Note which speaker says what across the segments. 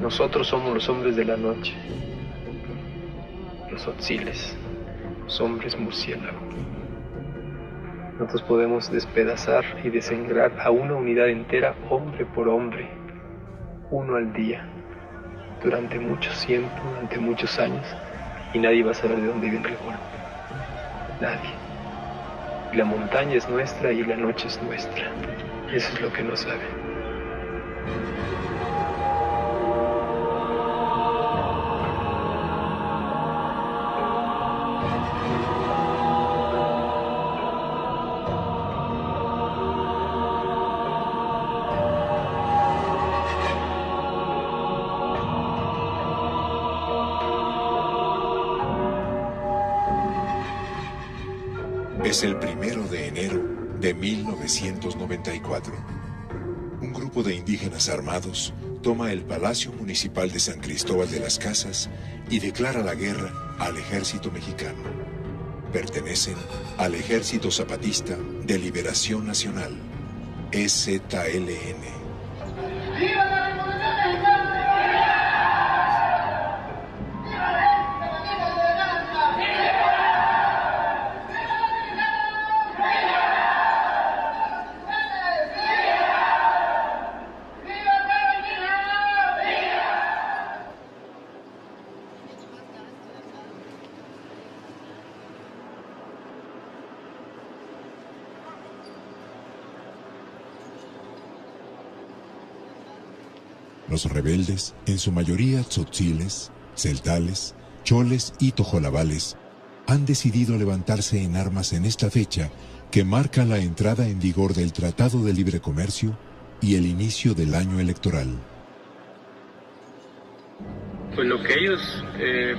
Speaker 1: Nosotros somos los hombres de la noche, los tzotziles, los hombres murciélago. Nosotros podemos despedazar y desangrar a una unidad entera, hombre por hombre, uno al día, durante mucho tiempo, durante muchos años, y nadie va a saber de dónde viene el golpe. Nadie. Y la montaña es nuestra y la noche es nuestra. Eso es lo que no saben.
Speaker 2: Es el 1 de enero de 1994. Un grupo de indígenas armados toma el Palacio Municipal de San Cristóbal de las Casas y declara la guerra al ejército mexicano. Pertenecen al Ejército Zapatista de Liberación Nacional, EZLN. Los rebeldes, en su mayoría tzotziles, celtales, choles y tojolabales, han decidido levantarse en armas en esta fecha que marca la entrada en vigor del Tratado de Libre Comercio y el inicio del año electoral.
Speaker 1: Pues lo que ellos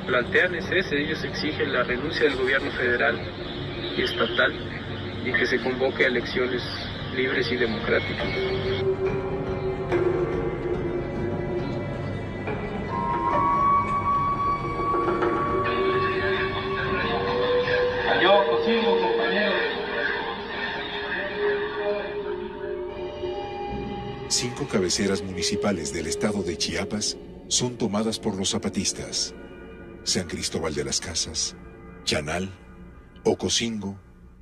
Speaker 1: plantean es ese, ellos exigen la renuncia del gobierno federal y estatal y que se convoque a elecciones libres y democráticas.
Speaker 2: Cinco cabeceras municipales del estado de Chiapas son tomadas por los zapatistas: San Cristóbal de las Casas, Chanal, Ocosingo,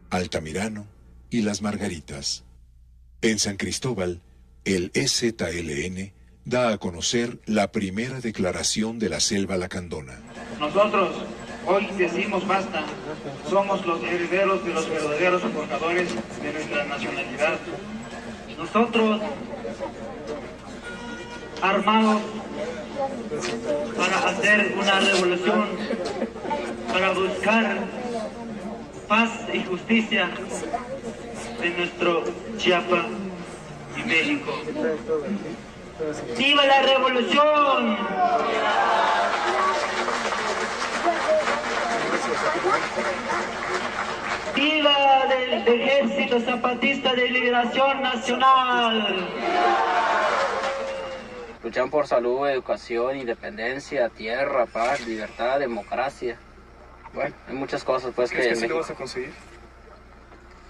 Speaker 2: Altamirano y Las Margaritas. En San Cristóbal, el EZLN da a conocer la primera declaración de la Selva Lacandona.
Speaker 3: Nosotros hoy decimos basta, somos los herederos de los verdaderos portadores de nuestra nacionalidad. Nosotros, armados para hacer una revolución, para buscar paz y justicia en nuestro Chiapas y México. ¡Viva la revolución! ¡Viva el Ejército Zapatista de Liberación Nacional!
Speaker 4: Luchan por salud, educación, independencia, tierra, paz, libertad, democracia. Bueno, hay muchas cosas pues
Speaker 5: ¿Crees que sí lo vas a conseguir?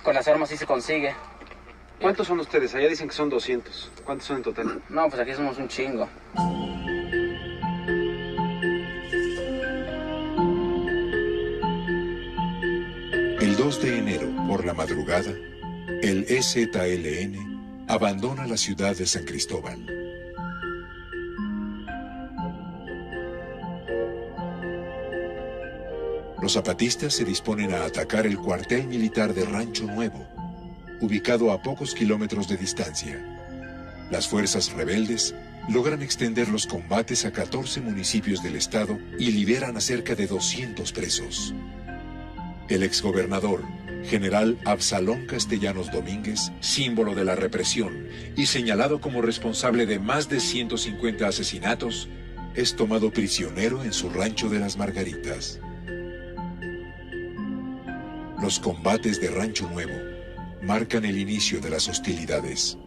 Speaker 4: Con las armas sí se consigue.
Speaker 5: ¿Cuántos son ustedes? Allá dicen que son 200. ¿Cuántos son en total?
Speaker 4: No, pues aquí somos un chingo.
Speaker 2: El 2 de enero, por la madrugada, el EZLN abandona la ciudad de San Cristóbal. Los zapatistas se disponen a atacar el cuartel militar de Rancho Nuevo, ubicado a pocos kilómetros de distancia. Las fuerzas rebeldes logran extender los combates a 14 municipios del estado y liberan a cerca de 200 presos. El exgobernador, general Absalón Castellanos Domínguez, símbolo de la represión y señalado como responsable de más de 150 asesinatos, es tomado prisionero en su rancho de Las Margaritas. Los combates de Rancho Nuevo marcan el inicio de las hostilidades.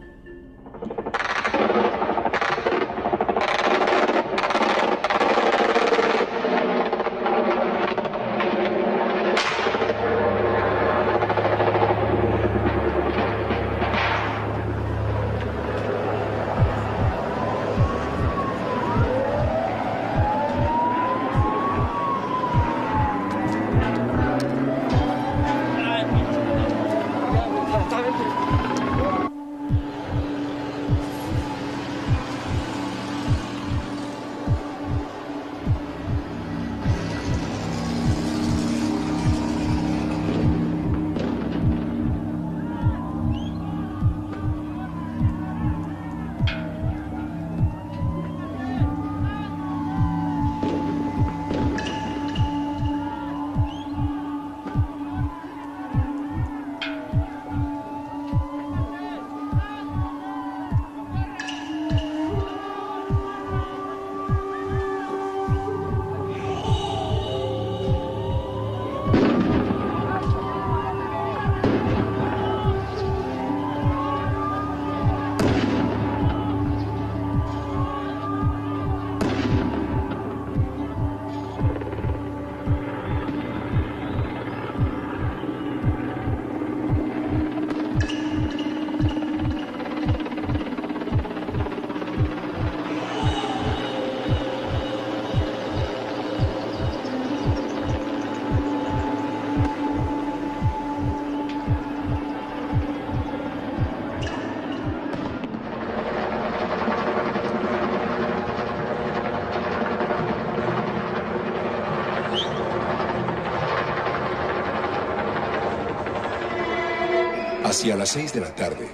Speaker 2: Hacia las 6 de la tarde,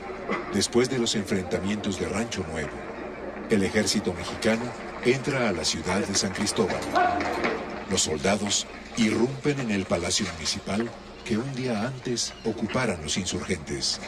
Speaker 2: después de los enfrentamientos de Rancho Nuevo, el ejército mexicano entra a la ciudad de San Cristóbal. Los soldados irrumpen en el Palacio Municipal que un día antes ocuparan los insurgentes.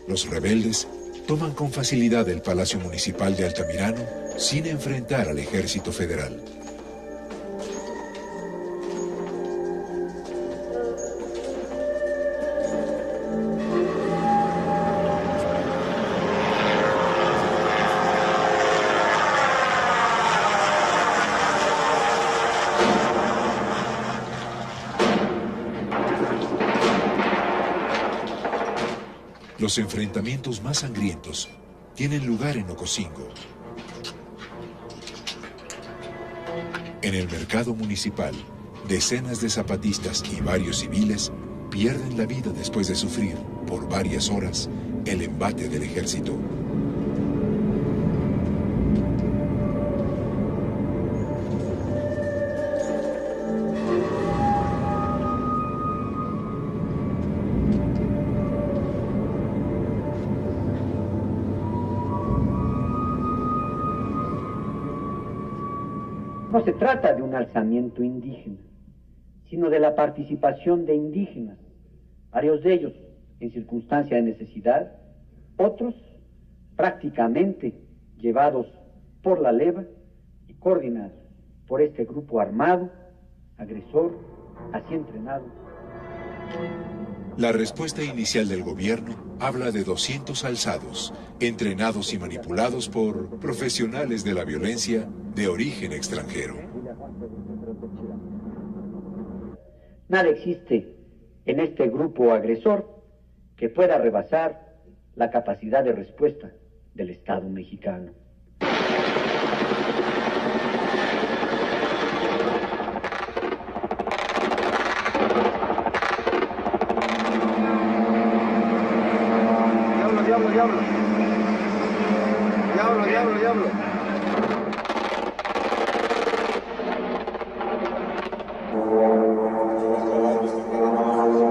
Speaker 2: Los rebeldes toman con facilidad el Palacio Municipal de Altamirano sin enfrentar al ejército federal. Los enfrentamientos más sangrientos tienen lugar en Ocosingo. En el mercado municipal, decenas de zapatistas y varios civiles pierden la vida después de sufrir, por varias horas, el embate del ejército.
Speaker 6: No se trata de un alzamiento indígena, sino de la participación de indígenas, varios de ellos en circunstancia de necesidad, otros prácticamente llevados por la leva y coordinados por este grupo armado, agresor, así entrenado.
Speaker 2: La respuesta inicial del gobierno habla de 200 alzados, entrenados y manipulados por profesionales de la violencia de origen extranjero.
Speaker 6: Nada existe en este grupo agresor que pueda rebasar la capacidad de respuesta del Estado mexicano.
Speaker 5: Diablo, diablo. Diablo, diablo, diablo.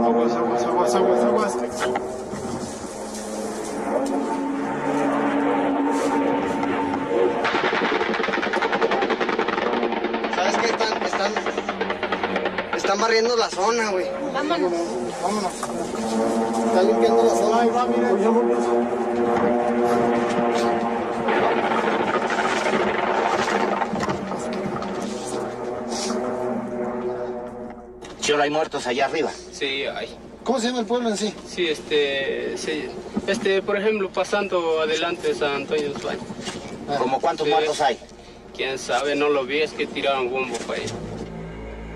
Speaker 5: Aguas, aguas, aguas, aguas, aguas.
Speaker 7: ¿Sabes qué? Están barriendo la zona, güey.
Speaker 8: Vámonos.
Speaker 7: Vámonos. Están limpiando la zona.
Speaker 5: Ahí va, miren.
Speaker 7: ¿Sí, hay muertos allá arriba?
Speaker 8: Sí, hay.
Speaker 7: ¿Cómo se llama el pueblo en sí?
Speaker 8: Sí, por ejemplo, pasando adelante de San Antonio de Suárez.
Speaker 7: ¿Cómo cuántos
Speaker 8: Sí.
Speaker 7: muertos hay?
Speaker 8: Quién sabe, no lo vi, es que tiraron bombo para allá.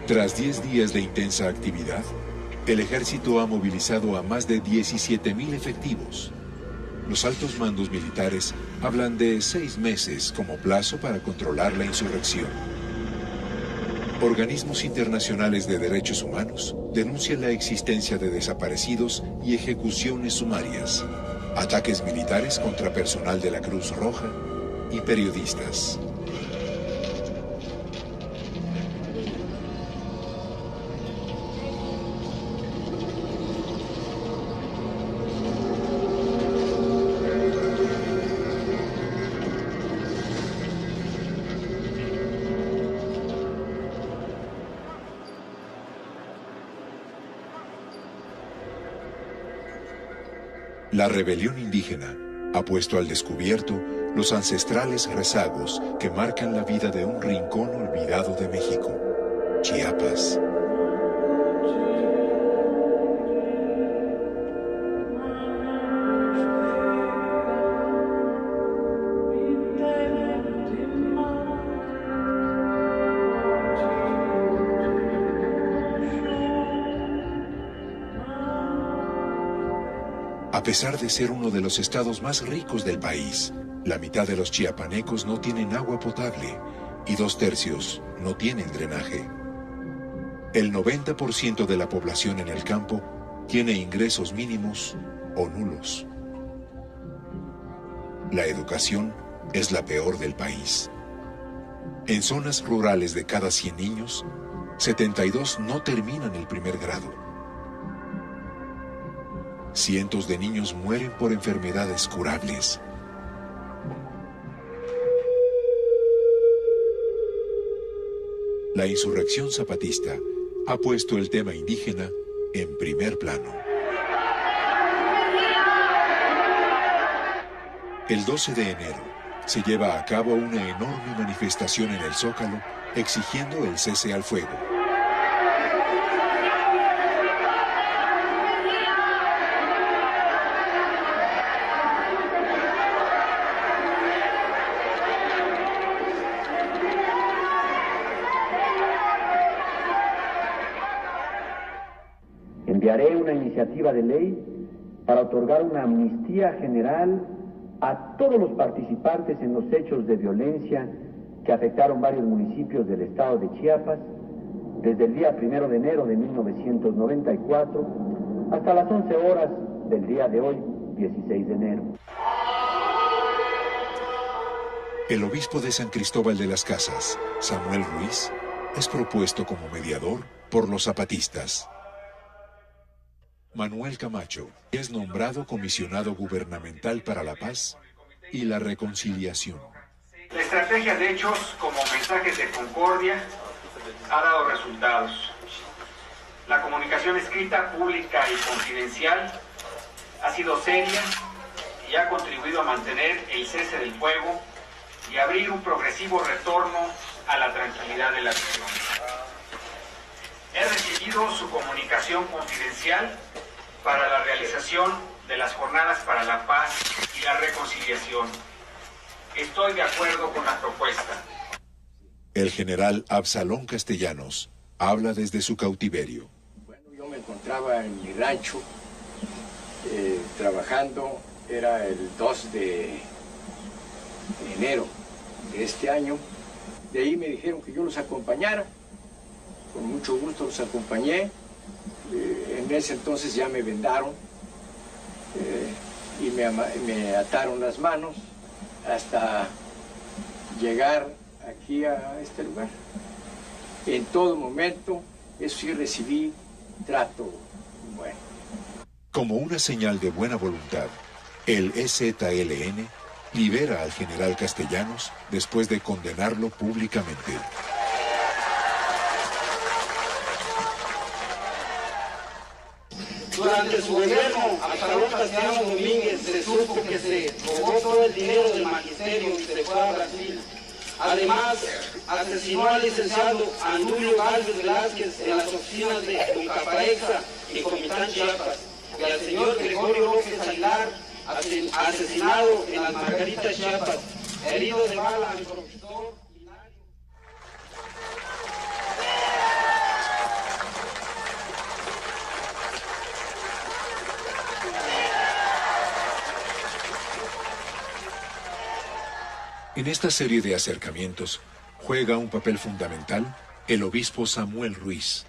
Speaker 2: Tras 10 días de intensa actividad, el ejército ha movilizado a más de 17,000 efectivos. Los altos mandos militares hablan de 6 meses como plazo para controlar la insurrección. Organismos internacionales de derechos humanos denuncian la existencia de desaparecidos y ejecuciones sumarias, ataques militares contra personal de la Cruz Roja y periodistas. La rebelión indígena ha puesto al descubierto los ancestrales rezagos que marcan la vida de un rincón olvidado de México, Chiapas. A pesar de ser uno de los estados más ricos del país, la mitad de los chiapanecos no tienen agua potable y 2/3 no tienen drenaje. El 90% de la población en el campo tiene ingresos mínimos o nulos. La educación es la peor del país. En zonas rurales de cada 100 niños, 72 no terminan el primer grado. Cientos de niños mueren por enfermedades curables. La insurrección zapatista ha puesto el tema indígena en primer plano. El 12 de enero se lleva a cabo una enorme manifestación en el Zócalo exigiendo el cese al fuego.
Speaker 6: Enviaré una iniciativa de ley para otorgar una amnistía general a todos los participantes en los hechos de violencia que afectaron varios municipios del estado de Chiapas desde el día 1 de enero de 1994 hasta las 11 horas del día de hoy, 16 de enero.
Speaker 2: El obispo de San Cristóbal de las Casas, Samuel Ruiz, es propuesto como mediador por los zapatistas. Manuel Camacho es nombrado comisionado gubernamental para la paz y la reconciliación.
Speaker 3: La estrategia de hechos como mensajes de concordia ha dado resultados. La comunicación escrita, pública y confidencial ha sido seria y ha contribuido a mantener el cese del fuego y abrir un progresivo retorno a la tranquilidad de la región. He recibido su comunicación confidencial para la realización de las jornadas para la paz y la reconciliación. Estoy de acuerdo con la propuesta.
Speaker 2: El general Absalón Castellanos habla desde su cautiverio.
Speaker 9: Bueno, yo me encontraba en mi rancho trabajando, era el 2 de enero de este año. De ahí me dijeron que yo los acompañara. Con mucho gusto los acompañé. En ese entonces ya me vendaron y me ataron las manos hasta llegar aquí a este lugar. En todo momento, eso sí, recibí trato bueno.
Speaker 2: Como una señal de buena voluntad, el EZLN libera al general Castellanos después de condenarlo públicamente.
Speaker 3: Durante su gobierno, Absalón Castellanos Domínguez se supo que se robó todo el dinero del magisterio y se fue a Brasil. Además, asesinó al licenciado Andulio Gálvez Velázquez en las oficinas de Tuncapaexa y Comitán, Chiapas, y al señor Gregorio López Aguilar, asesinado en las Margaritas, Chiapas, herido de bala al profesor.
Speaker 2: En esta serie de acercamientos juega un papel fundamental el obispo Samuel Ruiz.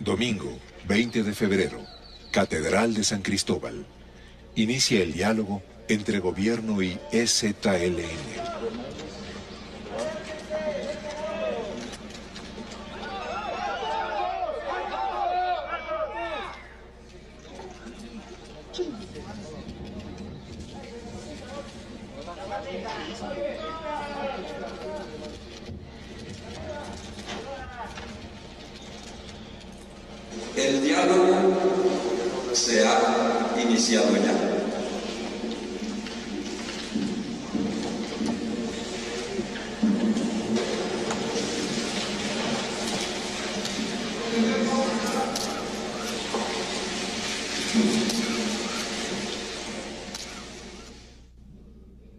Speaker 2: Domingo, 20 de febrero, Catedral de San Cristóbal. Inicia el diálogo entre gobierno y EZLN.
Speaker 10: El diálogo se ha iniciado ya.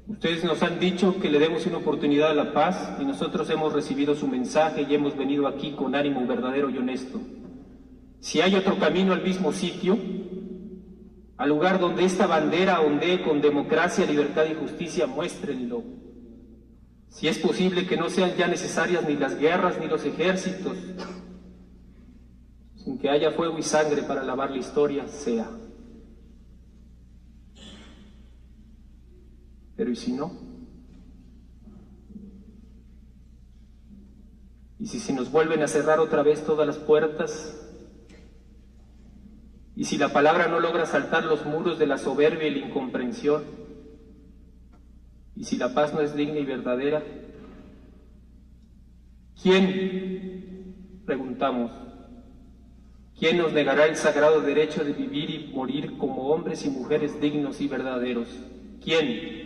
Speaker 11: Ustedes nos han dicho que le demos una oportunidad a la paz y nosotros hemos recibido su mensaje y hemos venido aquí con ánimo verdadero y honesto. Si hay otro camino al mismo sitio, al lugar donde esta bandera ondee con democracia, libertad y justicia, muéstrenlo. Si es posible que no sean ya necesarias ni las guerras ni los ejércitos, sin que haya fuego y sangre para lavar la historia, sea. Pero ¿y si no? ¿Y si nos vuelven a cerrar otra vez todas las puertas? ¿Y si la palabra no logra saltar los muros de la soberbia y la incomprensión? ¿Y si la paz no es digna y verdadera? ¿Quién, preguntamos, quién nos negará el sagrado derecho de vivir y morir como hombres y mujeres dignos y verdaderos? ¿Quién?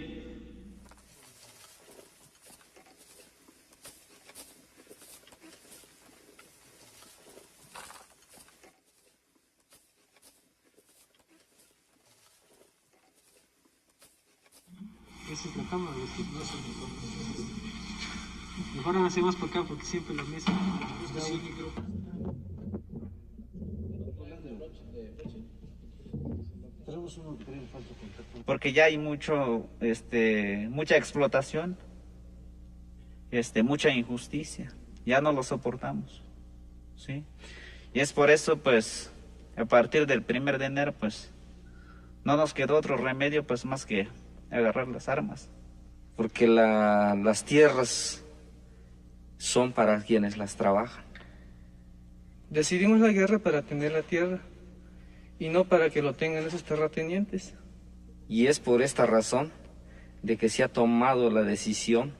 Speaker 12: Esa es la cámara, no se mejor la hacemos por acá porque siempre la mesa.
Speaker 13: Porque ya hay mucha explotación, mucha injusticia, ya no lo soportamos, ¿sí? Y es por eso, pues, a partir del 1 de enero, pues, no nos quedó otro remedio, pues, más que agarrar las armas.
Speaker 14: Porque las tierras son para quienes las trabajan.
Speaker 15: Decidimos la guerra para tener la tierra y no para que lo tengan esos terratenientes.
Speaker 14: Y es por esta razón de que se ha tomado la decisión,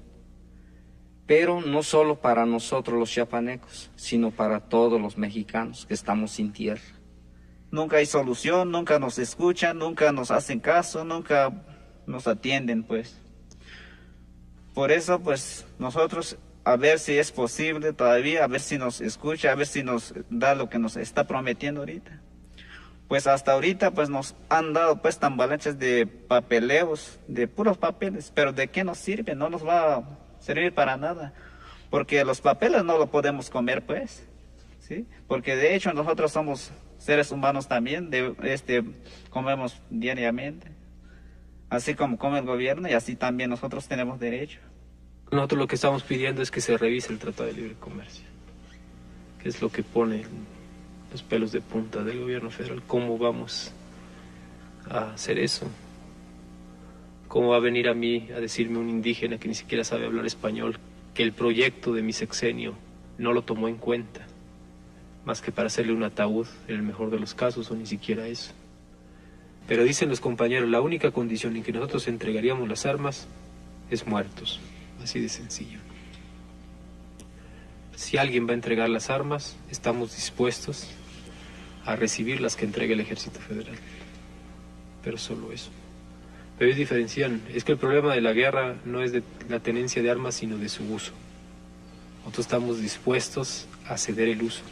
Speaker 14: pero no solo para nosotros los chiapanecos, sino para todos los mexicanos que estamos sin tierra.
Speaker 13: Nunca hay solución, nunca nos escuchan, nunca nos hacen caso, nunca nos atienden, pues. Por eso, pues, nosotros a ver si es posible todavía, a ver si nos escucha, a ver si nos da lo que nos está prometiendo ahorita. Pues hasta ahorita, pues, nos han dado, pues, tambalaches de papeleos, de puros papeles, pero ¿de qué nos sirve? No nos va a servir para nada, porque los papeles no los podemos comer, pues, ¿sí? Porque de hecho nosotros somos seres humanos también, comemos diariamente. Así como come el gobierno y así también nosotros tenemos derecho.
Speaker 11: Nosotros lo que estamos pidiendo es que se revise el Tratado de Libre Comercio, que es lo que pone los pelos de punta del gobierno federal. ¿Cómo vamos a hacer eso? ¿Cómo va a venir a mí a decirme un indígena que ni siquiera sabe hablar español que el proyecto de mi sexenio no lo tomó en cuenta, más que para hacerle un ataúd en el mejor de los casos, o ni siquiera eso? Pero dicen los compañeros, la única condición en que nosotros entregaríamos las armas es muertos, así de sencillo. Si alguien va a entregar las armas, estamos dispuestos a recibir las que entregue el Ejército Federal, pero solo eso. Pero ellos diferencian, es que el problema de la guerra no es de la tenencia de armas, sino de su uso. Nosotros estamos dispuestos a ceder el uso.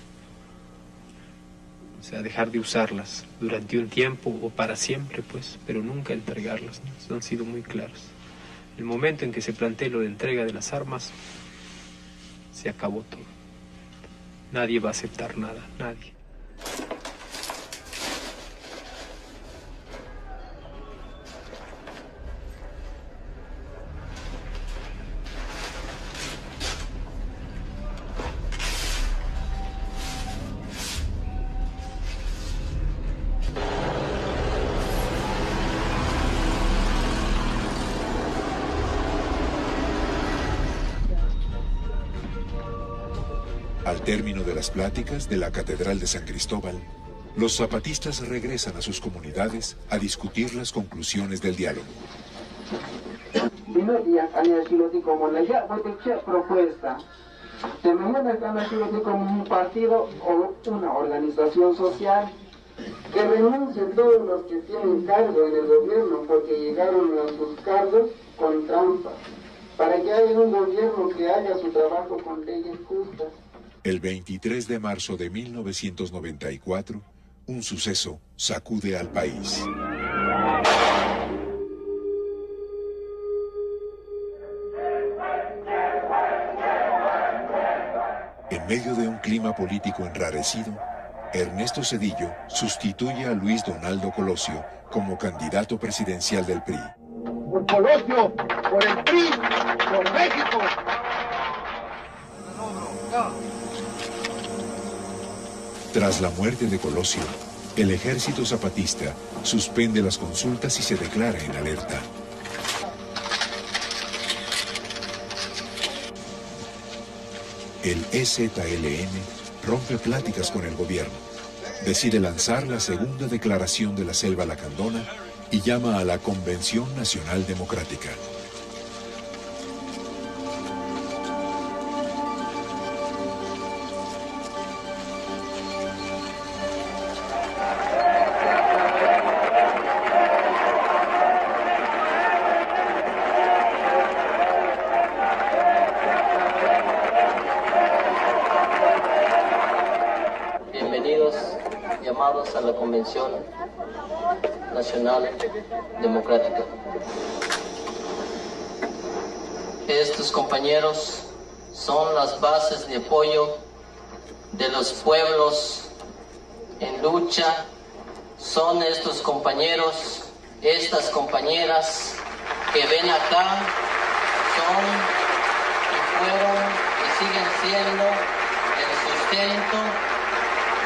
Speaker 11: O sea, dejar de usarlas durante un tiempo o para siempre, pues, pero nunca entregarlas, ¿no? Eso han sido muy claros. El momento en que se plantee lo de entrega de las armas, se acabó todo. Nadie va a aceptar nada, nadie.
Speaker 2: Al término de las pláticas de la Catedral de San Cristóbal, los zapatistas regresan a sus comunidades a discutir las conclusiones del diálogo.
Speaker 16: propuesta De mañana están aquí como un partido o una organización social. Que renuncien todos los que tienen cargo en el gobierno porque llegaron a sus cargos con trampa, para que haya un gobierno que haga su trabajo con leyes justas.
Speaker 2: El 23 de marzo de 1994, un suceso sacude al país. En medio de un clima político enrarecido, Ernesto Zedillo sustituye a Luis Donaldo Colosio como candidato presidencial del PRI.
Speaker 17: Por Colosio, por el PRI, por México.
Speaker 2: Tras la muerte de Colosio, el ejército zapatista suspende las consultas y se declara en alerta. El EZLN rompe pláticas con el gobierno, decide lanzar la segunda declaración de la Selva Lacandona y llama a la Convención Nacional Democrática.
Speaker 4: Llamados a la Convención Nacional Democrática. Estos compañeros son las bases de apoyo de los pueblos en lucha. Son estos compañeros, estas compañeras que ven acá, son y fueron y siguen siendo el sustento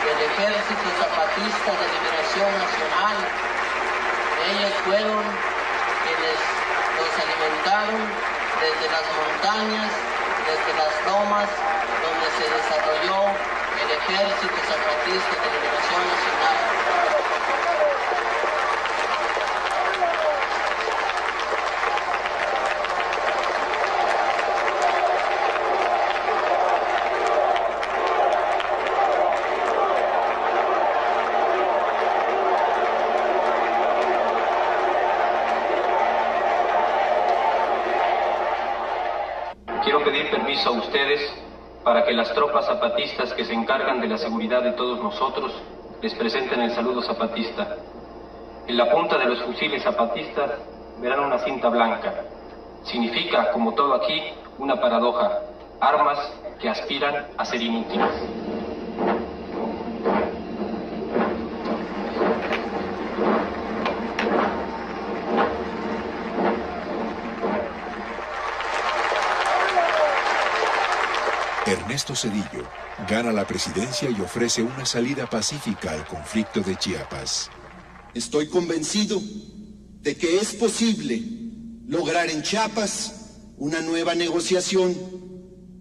Speaker 4: del Ejército Zapatista de Liberación Nacional. Ellos fueron quienes nos alimentaron desde las montañas, desde las lomas, donde se desarrolló el Ejército Zapatista de Liberación Nacional.
Speaker 18: Quiero pedir permiso a ustedes para que las tropas zapatistas que se encargan de la seguridad de todos nosotros les presenten el saludo zapatista. En la punta de los fusiles zapatistas verán una cinta blanca. Significa, como todo aquí, una paradoja: armas que aspiran a ser inútiles.
Speaker 2: Ernesto Zedillo gana la presidencia y ofrece una salida pacífica al conflicto de Chiapas.
Speaker 19: Estoy convencido de que es posible lograr en Chiapas una nueva negociación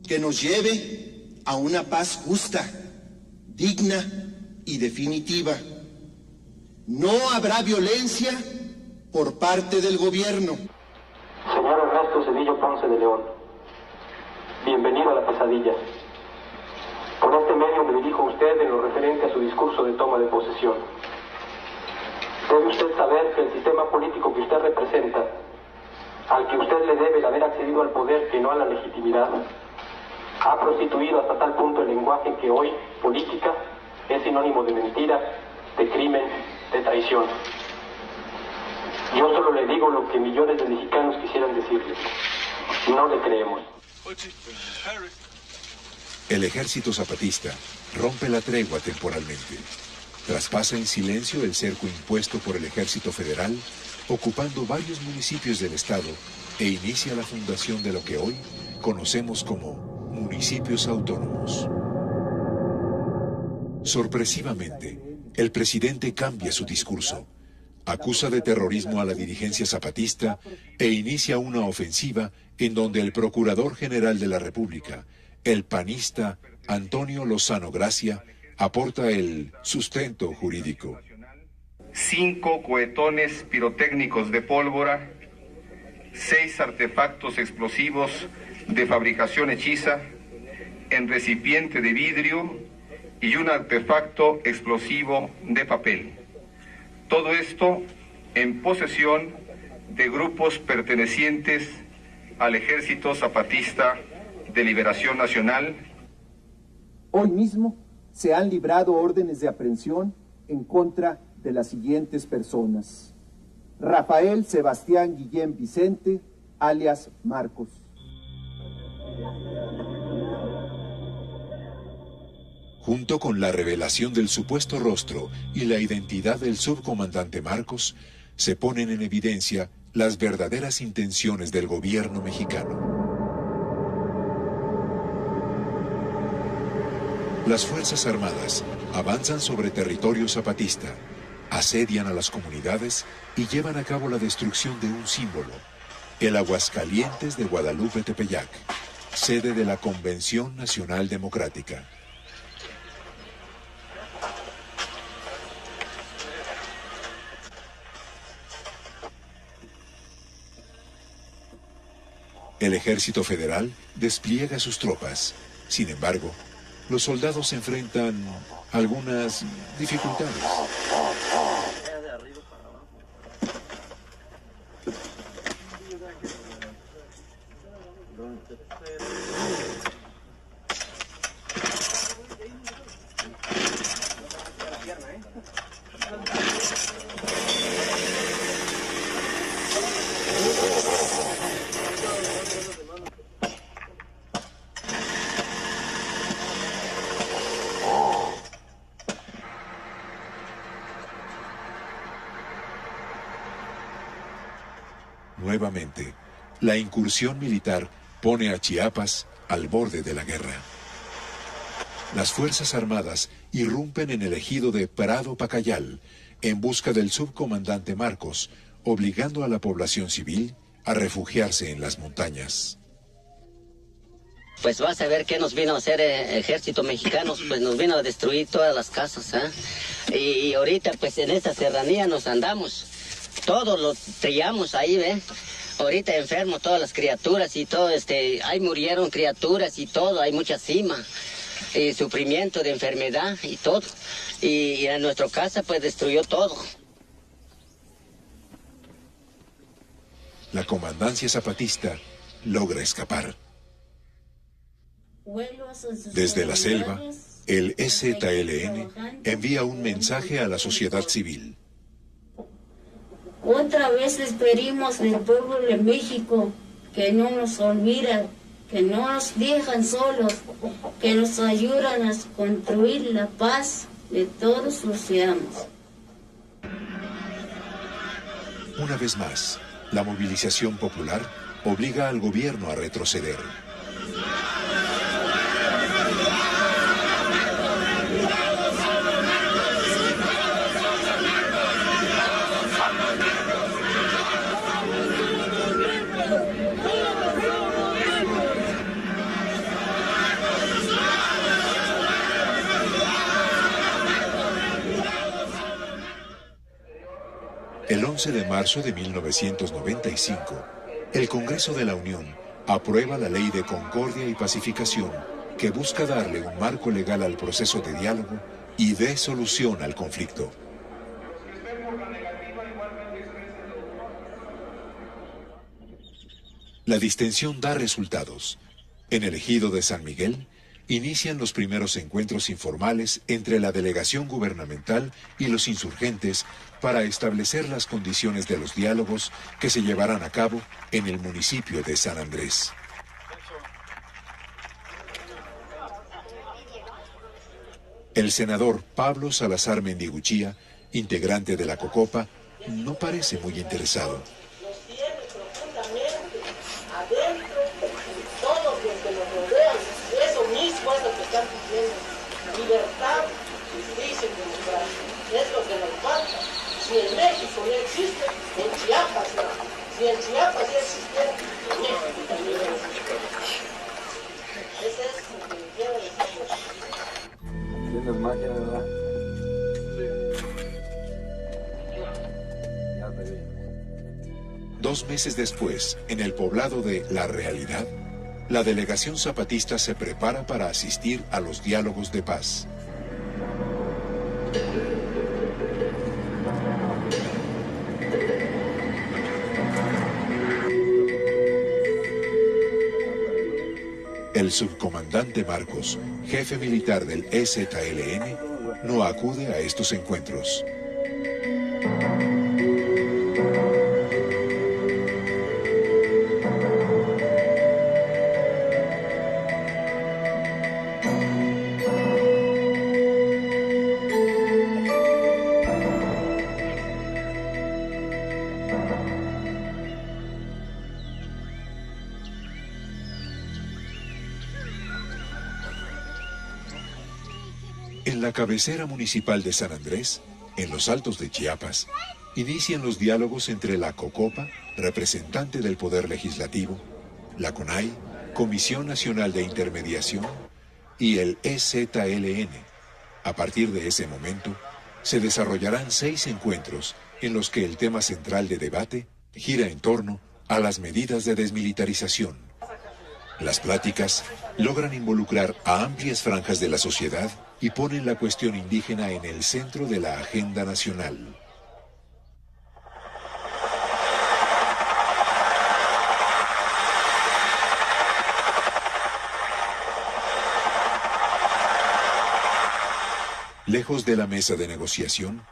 Speaker 19: que nos lleve a una paz justa, digna y definitiva. No habrá violencia por parte del gobierno.
Speaker 18: Señor Ernesto Zedillo Ponce de León, bienvenido a la pesadilla. Por este medio me dirijo a usted en lo referente a su discurso de toma de posesión. Debe usted saber que el sistema político que usted representa, al que usted le debe el haber accedido al poder que no a la legitimidad, ha prostituido hasta tal punto el lenguaje que hoy, política, es sinónimo de mentira, de crimen, de traición. Yo solo le digo lo que millones de mexicanos quisieran decirle. No le creemos.
Speaker 2: El ejército zapatista rompe la tregua temporalmente. Traspasa en silencio el cerco impuesto por el ejército federal, ocupando varios municipios del estado, e inicia la fundación de lo que hoy conocemos como municipios autónomos. Sorpresivamente, el presidente cambia su discurso, acusa de terrorismo a la dirigencia zapatista e inicia una ofensiva en donde el Procurador General de la República, el panista Antonio Lozano Gracia, aporta el sustento jurídico.
Speaker 20: 5 cohetones pirotécnicos de pólvora, 6 artefactos explosivos de fabricación hechiza en recipiente de vidrio y un artefacto explosivo de papel. Todo esto en posesión de grupos pertenecientes al Ejército Zapatista de Liberación Nacional.
Speaker 21: Hoy mismo se han librado órdenes de aprehensión en contra de las siguientes personas: Rafael Sebastián Guillén Vicente, alias Marcos.
Speaker 2: Junto con la revelación del supuesto rostro y la identidad del subcomandante Marcos, se ponen en evidencia las verdaderas intenciones del gobierno mexicano. Las Fuerzas Armadas avanzan sobre territorio zapatista, asedian a las comunidades y llevan a cabo la destrucción de un símbolo, el Aguascalientes de Guadalupe Tepeyac, sede de la Convención Nacional Democrática. El Ejército Federal despliega sus tropas. Sin embargo, los soldados enfrentan algunas dificultades. Nuevamente, la incursión militar pone a Chiapas al borde de la guerra. Las Fuerzas Armadas irrumpen en el ejido de Prado Pacayal en busca del subcomandante Marcos, obligando a la población civil a refugiarse en las montañas.
Speaker 22: Pues vas a ver qué nos vino a hacer el ejército mexicano, pues nos vino a destruir todas las casas, y ahorita pues en esta serranía nos andamos, todos lo trillamos ahí, ahorita enfermos todas las criaturas y todo, ahí murieron criaturas y todo, hay mucha cima, y sufrimiento de enfermedad y todo, y en nuestra casa pues destruyó todo.
Speaker 2: La comandancia zapatista logra escapar. Desde la selva, el EZLN envía un mensaje a la sociedad civil.
Speaker 23: Otra vez les pedimos del pueblo de México que no nos olvidan, que no nos dejan solos, que nos ayudan a construir la paz de todos los ciudadanos.
Speaker 2: Una vez más, la movilización popular obliga al gobierno a retroceder. El 11 de marzo de 1995, el Congreso de la Unión aprueba la Ley de Concordia y Pacificación, que busca darle un marco legal al proceso de diálogo y de solución al conflicto. La distensión da resultados. En el ejido de San Miguel, inician los primeros encuentros informales entre la delegación gubernamental y los insurgentes para establecer las condiciones de los diálogos que se llevarán a cabo en el municipio de San Andrés. El senador Pablo Salazar Mendiguchía, integrante de la COCOPA, no parece muy interesado.
Speaker 24: Libertad, justicia y democracia. Es lo que nos falta. Si en México no existe, en Chiapas no. Si en Chiapas ya existiera, en México también no existe. Ese es lo que me quiero decir.
Speaker 5: Tienes magia, ¿verdad? Ya te vi.
Speaker 2: 2 meses después, en el poblado de La Realidad, la delegación zapatista se prepara para asistir a los diálogos de paz. El subcomandante Marcos, jefe militar del EZLN, no acude a estos encuentros. En la cabecera municipal de San Andrés, en los Altos de Chiapas, inician los diálogos entre la COCOPA, representante del Poder Legislativo, la CONAI, Comisión Nacional de Intermediación, y el EZLN. A partir de ese momento, se desarrollarán 6 encuentros en los que el tema central de debate gira en torno a las medidas de desmilitarización. Las pláticas logran involucrar a amplias franjas de la sociedad y ponen la cuestión indígena en el centro de la agenda nacional. Lejos de la mesa de negociación,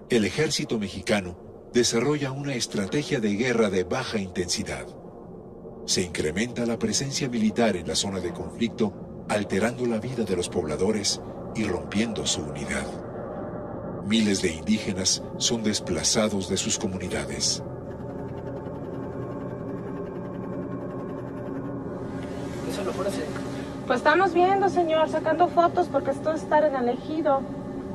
Speaker 2: el ejército mexicano desarrolla una estrategia de guerra de baja intensidad. Se incrementa la presencia militar en la zona de conflicto, alterando la vida de los pobladores y rompiendo su unidad. Miles de indígenas son desplazados de sus comunidades.
Speaker 1: Pues estamos viendo, señor, sacando fotos porque esto es estar en el ejido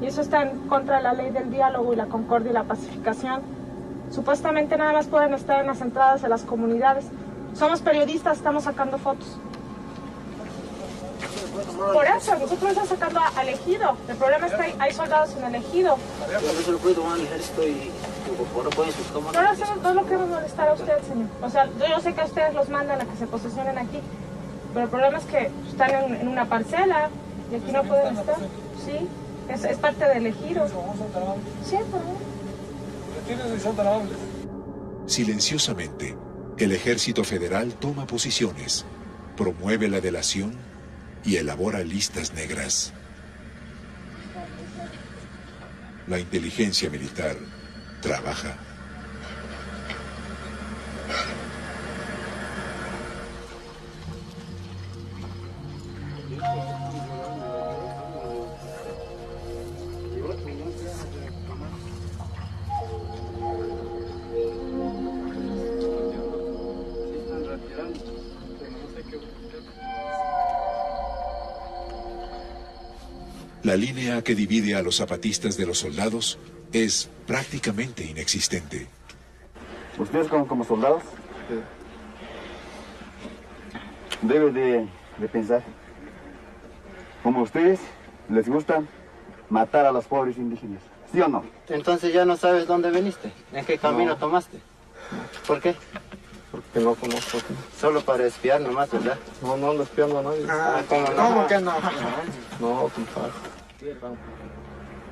Speaker 1: y eso está en contra de la ley del diálogo y la concordia y la pacificación. Supuestamente nada más pueden estar en las entradas de las comunidades. Somos periodistas, estamos sacando fotos. Por eso, nosotros estamos sacando al ejido. El problema es que hay soldados en el ejido. No lo queremos molestar a usted, señor. O sea, yo sé que a ustedes los mandan a que se posesionen aquí, pero el problema es que están en una parcela y aquí no pueden estar. Sí, es parte del ejido. Sí, por favor.
Speaker 2: Silenciosamente, el Ejército Federal toma posiciones, promueve la delación y elabora listas negras. La inteligencia militar trabaja. La línea que divide a los zapatistas de los soldados es prácticamente inexistente.
Speaker 6: ¿Ustedes como soldados? Deben de pensar. Como ustedes les gusta matar a los pobres indígenas. ¿Sí o no?
Speaker 7: Entonces ya no sabes dónde viniste. ¿En qué camino tomaste? ¿Por qué?
Speaker 6: Porque no conozco.
Speaker 7: Solo para espiar nomás, ¿verdad?
Speaker 6: No, no ando espiando a nadie.
Speaker 7: ¿Cómo que no?
Speaker 6: No, compadre.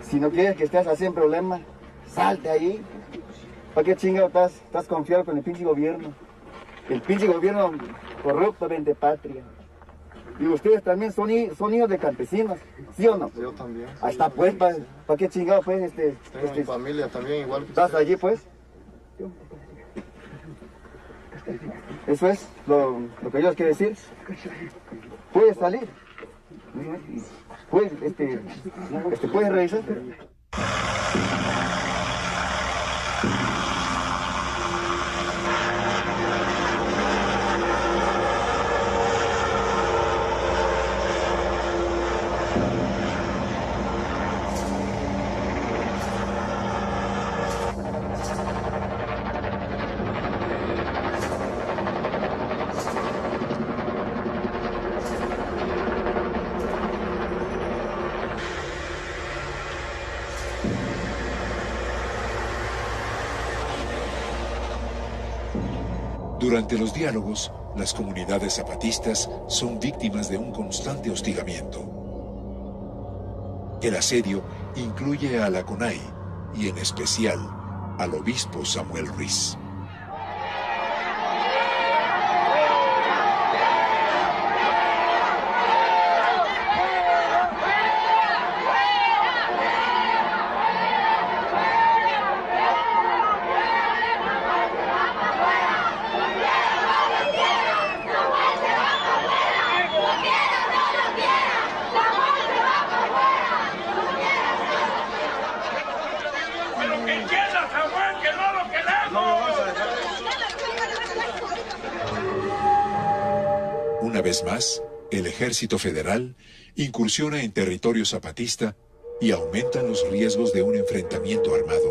Speaker 6: Si no quieres que estés así en problema, salte ahí. ¿Para qué chingado estás confiado con el pinche gobierno? El pinche gobierno corrupto vende patria. Y ustedes también son hijos de campesinos, ¿sí o no? Yo también. Ahí está pues, ¿para qué chingado pues? Tengo mi familia también igual que ¿estás ustedes. allí pues? Eso es lo que yo les quiero decir. Puedes salir. Puedes revisar.
Speaker 2: Durante los diálogos, las comunidades zapatistas son víctimas de un constante hostigamiento. El asedio incluye a la CONAI y en especial al obispo Samuel Ruiz. Una vez más, el Ejército Federal incursiona en territorio zapatista y aumentan los riesgos de un enfrentamiento armado.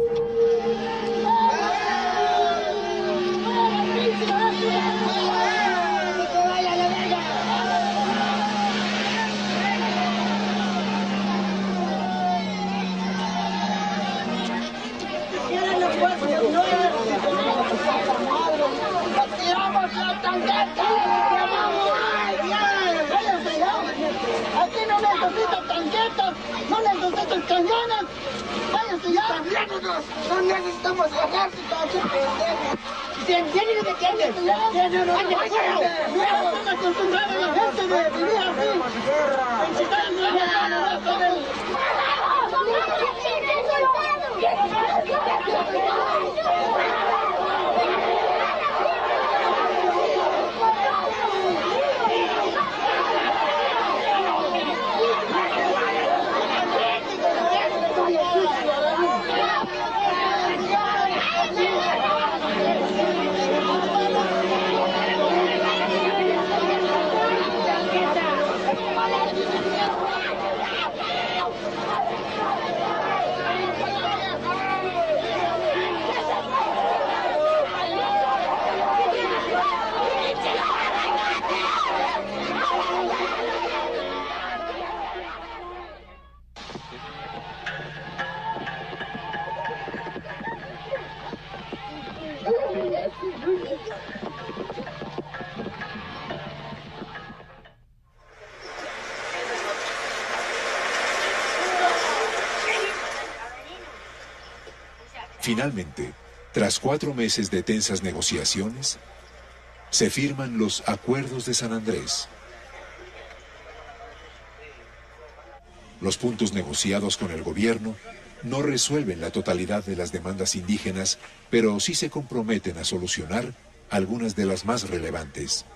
Speaker 24: Aquí no necesitan tanquetas, no necesitan cañones. Váyanse ya. No necesitamos ejército, aquí pendejos. ¿Tienen de qué andes? No están acostumbrados la gente de vivir así.
Speaker 2: Finalmente, tras 4 meses de tensas negociaciones, se firman los Acuerdos de San Andrés. Los puntos negociados con el gobierno no resuelven la totalidad de las demandas indígenas, pero sí se comprometen a solucionar algunas de las más relevantes.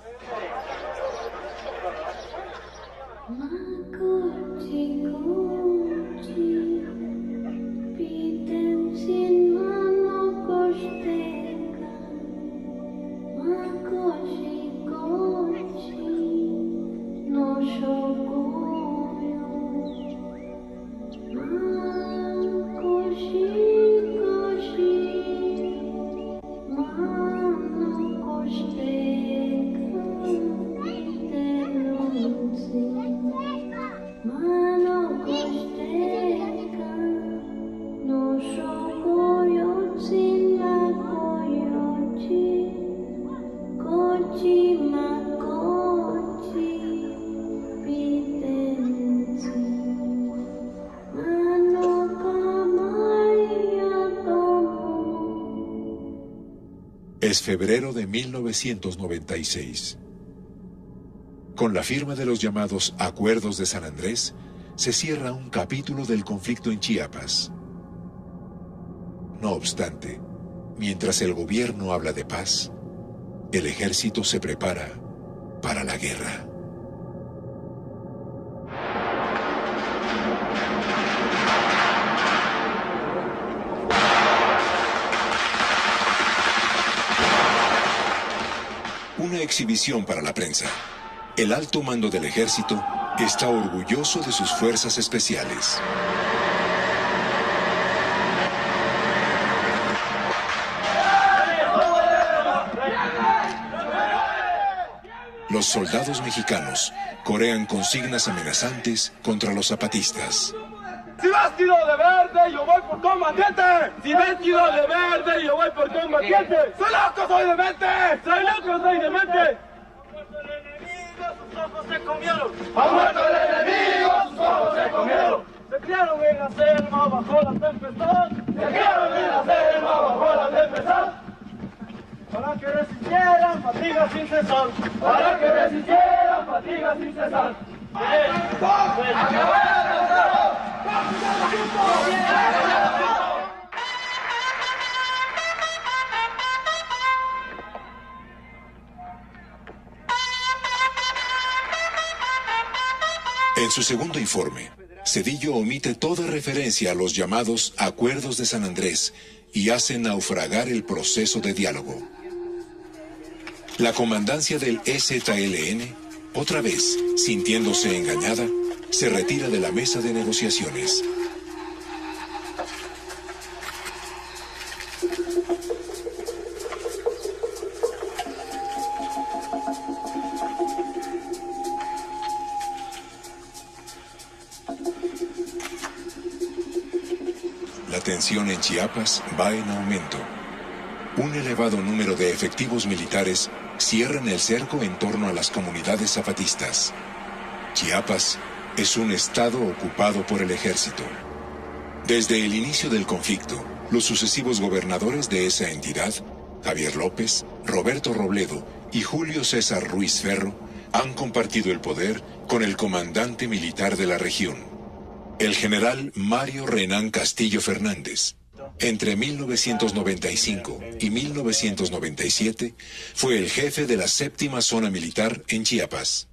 Speaker 2: Es febrero de 1996. Con la firma de los llamados Acuerdos de San Andrés, se cierra un capítulo del conflicto en Chiapas. No obstante, mientras el gobierno habla de paz, el ejército se prepara para la guerra. Una exhibición para la prensa. El alto mando del ejército está orgulloso de sus fuerzas especiales. Los soldados mexicanos corean consignas amenazantes contra los zapatistas.
Speaker 3: Si vestido de verde, yo voy por combatiente. Si vestido de verde, yo voy por combatiente. Soy loco, soy demente. Soy loco, soy demente. Sus ojos se comieron. Ha muerto el enemigo, sus ojos se comieron. Se criaron en la selva bajo la tempestad. Se criaron en la selva bajo la tempestad. Para que resistieran fatiga sin cesar. Para que resistieran fatiga sin cesar.
Speaker 2: En su segundo informe, Zedillo omite toda referencia a los llamados Acuerdos de San Andrés y hace naufragar el proceso de diálogo. La comandancia del EZLN, otra vez sintiéndose engañada, se retira de la mesa de negociaciones. La tensión en Chiapas va en aumento. Un elevado número de efectivos militares cierran el cerco en torno a las comunidades zapatistas. Chiapas es un estado ocupado por el ejército. Desde el inicio del conflicto, los sucesivos gobernadores de esa entidad, Javier López, Roberto Robledo y Julio César Ruiz Ferro, han compartido el poder con el comandante militar de la región, el general Mario Renán Castillo Fernández. Entre 1995 y 1997 fue el jefe de la 7ª Zona Militar en Chiapas.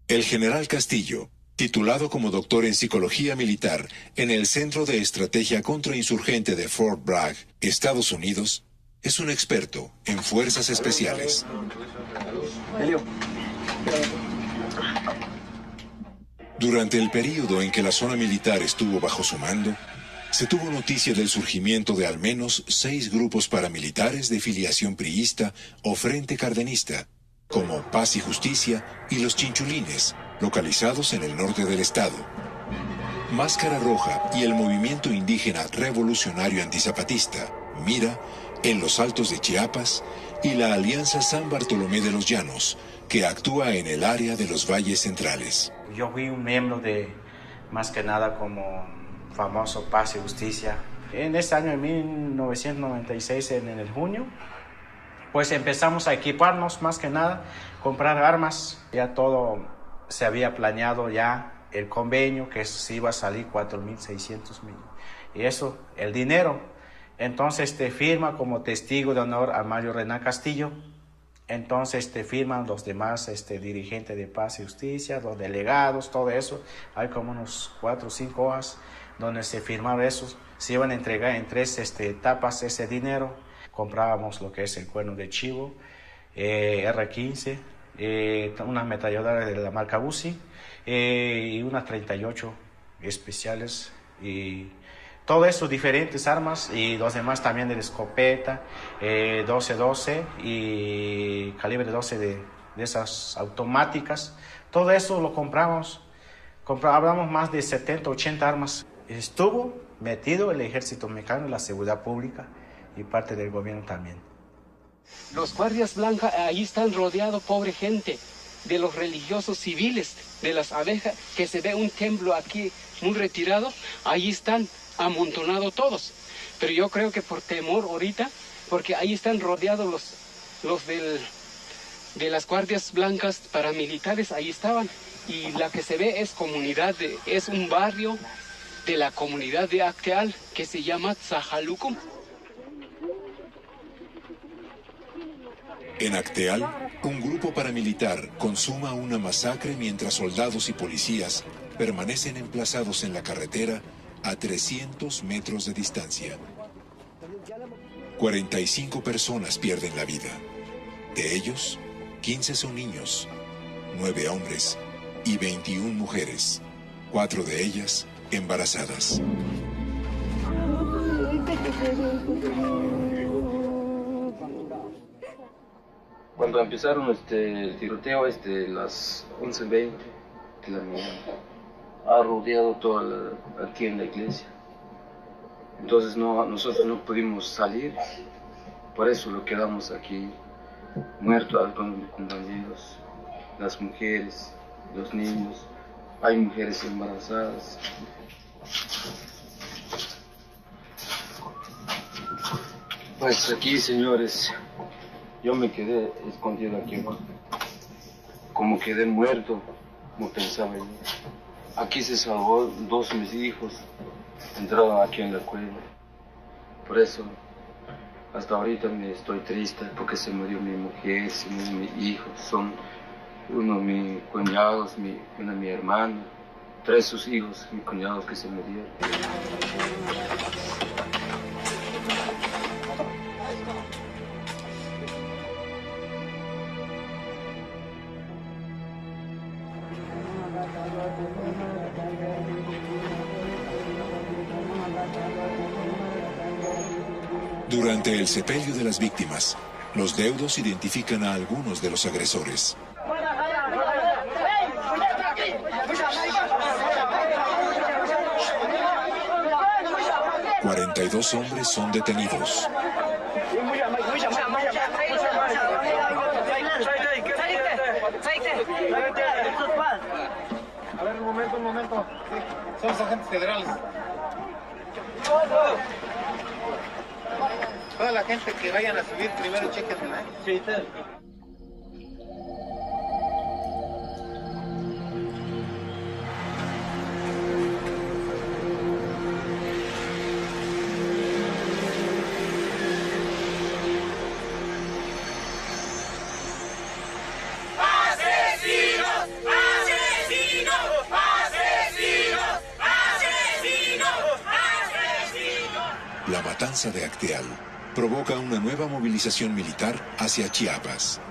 Speaker 2: El general Castillo, titulado como doctor en Psicología Militar en el Centro de Estrategia Contrainsurgente de Fort Bragg, Estados Unidos, es un experto en fuerzas especiales. Durante el período en que la zona militar estuvo bajo su mando, se tuvo noticia del surgimiento de al menos 6 grupos paramilitares de filiación priista o Frente Cardenista, como Paz y Justicia y los Chinchulines, localizados en el norte del estado. Máscara Roja y el movimiento indígena revolucionario antizapatista, MIRA, en los Altos de Chiapas, y la Alianza San Bartolomé de los Llanos, que actúa en el área de los valles centrales.
Speaker 8: Yo fui un miembro de, más que nada, como famoso Paz y Justicia. En este año, en 1996, en el junio, pues empezamos a equiparnos, más que nada, comprar armas. Ya todo se había planeado, ya el convenio, que se iba a salir 4.600 millones. Y eso, el dinero. Entonces firma como testigo de honor a Mario Renán Castillo. Entonces firman los demás dirigentes de Paz y Justicia, los delegados, todo eso. Hay como unos 4 o 5 hojas donde se firmaron esos. Se iban a entregar en 3 etapas ese dinero. Comprábamos lo que es el cuerno de chivo, R15, unas ametralladoras de la marca Uzi y unas 38 especiales. Y todo eso, diferentes armas, y los demás también de escopeta, 12-12 y calibre 12 de esas automáticas. Todo eso lo compramos. Hablamos más de 70-80 armas. Estuvo metido el ejército mexicano, la seguridad pública y parte del gobierno también.
Speaker 9: Los guardias blancas ahí están rodeados, pobre gente, de los religiosos civiles, de las abejas, que se ve un templo aquí muy retirado, ahí están amontonados todos. Pero yo creo que por temor ahorita, porque ahí están rodeados los de las guardias blancas paramilitares, ahí estaban. Y la que se ve es comunidad, es un barrio de la comunidad de Acteal que se llama Tzahalucum.
Speaker 2: En Acteal, un grupo paramilitar consuma una masacre mientras soldados y policías permanecen emplazados en la carretera a 300 metros de distancia. 45 personas pierden la vida. De ellos, 15 son niños, 9 hombres y 21 mujeres, 4 de ellas embarazadas.
Speaker 10: Cuando empezaron el tiroteo las 11:20 de la mañana, ha rodeado aquí en la iglesia. Entonces nosotros no pudimos salir, por eso lo quedamos aquí, muertos con mis compañeros, las mujeres, los niños, hay mujeres embarazadas. Pues aquí, señores, yo me quedé escondido aquí, ¿no? Como quedé muerto, como pensaba yo. Aquí se salvó 2 de mis hijos, entraron aquí en la cueva. Por eso, hasta ahorita me estoy triste, porque se murió mi mujer, se murió mi hijo, son uno de mis cuñados, una de mi hermana, 3 sus hijos, mis cuñados que se murieron.
Speaker 2: Durante el sepelio de las víctimas, los deudos identifican a algunos de los agresores. 42 hombres son detenidos.
Speaker 12: A ver, un momento. Sí, somos agentes federales. Toda la gente que vayan a subir primero, chequenla. Sí,
Speaker 2: La matanza de Acteal provoca una nueva movilización militar hacia Chiapas.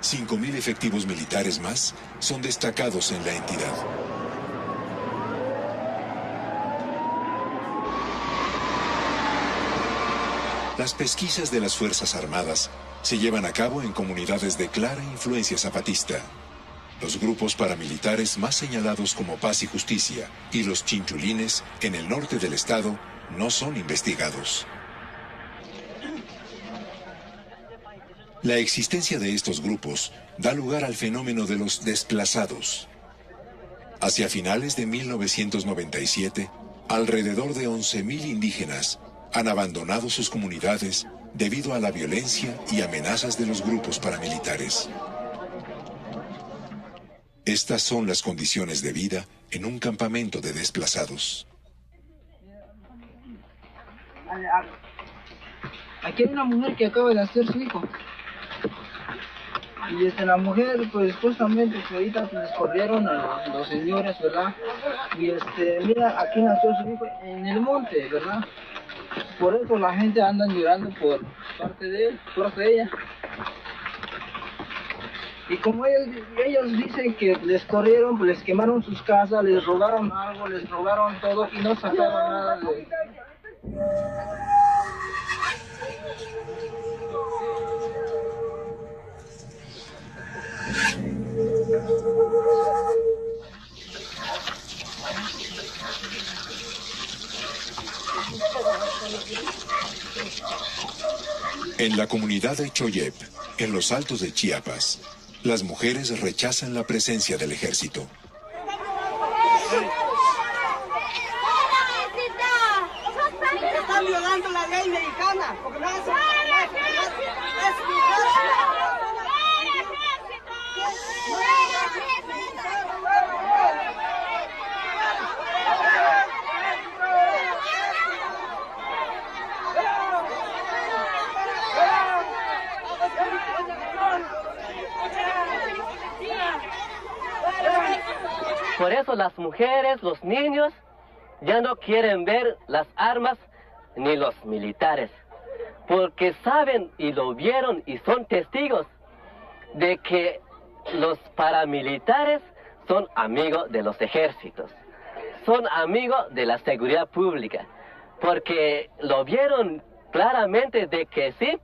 Speaker 2: 5.000 efectivos militares más son destacados en la entidad. Las pesquisas de las Fuerzas Armadas se llevan a cabo en comunidades de clara influencia zapatista. Los grupos paramilitares más señalados como Paz y Justicia y los Chinchulines en el norte del estado no son investigados. La existencia de estos grupos da lugar al fenómeno de los desplazados. Hacia finales de 1997, alrededor de 11.000 indígenas han abandonado sus comunidades debido a la violencia y amenazas de los grupos paramilitares. Estas son las condiciones de vida en un campamento de desplazados.
Speaker 14: Aquí hay una mujer que acaba de nacer su hijo. Y la mujer, pues justamente ahorita les corrieron a los señores, ¿verdad? Y mira, aquí nació su hijo en el monte, ¿verdad? Por eso la gente anda llorando por parte de él, por parte de ella. Y como ellos dicen que les corrieron, pues les quemaron sus casas, les robaron algo, les robaron todo y no sacaron nada de...
Speaker 2: En la comunidad de Choyep, en los altos de Chiapas, las mujeres rechazan la presencia del ejército.
Speaker 15: Están violando la ley mexicana, porque no es
Speaker 25: Por eso las mujeres, los niños, ya no quieren ver las armas ni los militares, porque saben y lo vieron y son testigos de que los paramilitares son amigos de los ejércitos, son amigos de la seguridad pública, porque lo vieron claramente de que sí,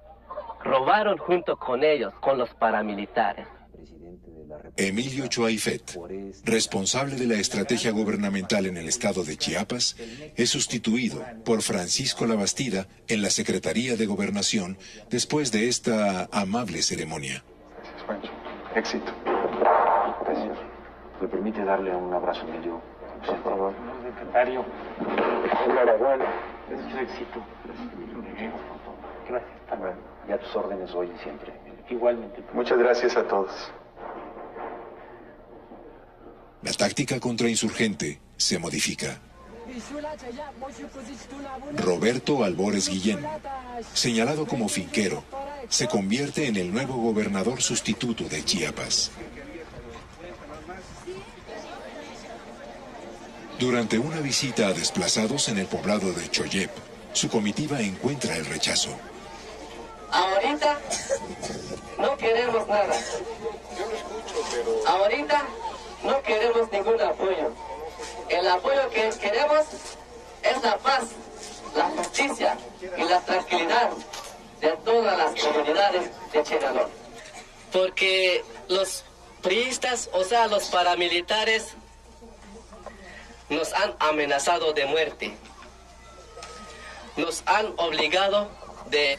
Speaker 25: robaron junto con ellos, con los paramilitares.
Speaker 26: Presidente de la República.
Speaker 2: Emilio Choaifet, responsable de la estrategia gubernamental en el estado de Chiapas, es sustituido por Francisco Labastida en la Secretaría de Gobernación después de esta amable ceremonia.
Speaker 4: Gracias, Pancho. Éxito.
Speaker 5: Gracias. ¿Me permite darle un abrazo, Emilio?
Speaker 4: Por favor.
Speaker 5: Secretario.
Speaker 4: Enhorabuena.
Speaker 5: Es su éxito. Gracias. Hasta luego. Y a tus órdenes hoy y siempre.
Speaker 4: Igualmente. Muchas gracias a todos.
Speaker 2: La táctica contrainsurgente se modifica. Roberto Albores Guillén, señalado como finquero, se convierte en el nuevo gobernador sustituto de Chiapas. Durante una visita a desplazados en el poblado de Choyep, su comitiva encuentra el rechazo.
Speaker 25: Ahorita no queremos nada. Ahorita no queremos ningún apoyo. El apoyo que queremos es la paz, la justicia y la tranquilidad de todas las comunidades de Chenaló. Porque los priistas, o sea, los paramilitares, nos han amenazado de muerte. Nos han obligado de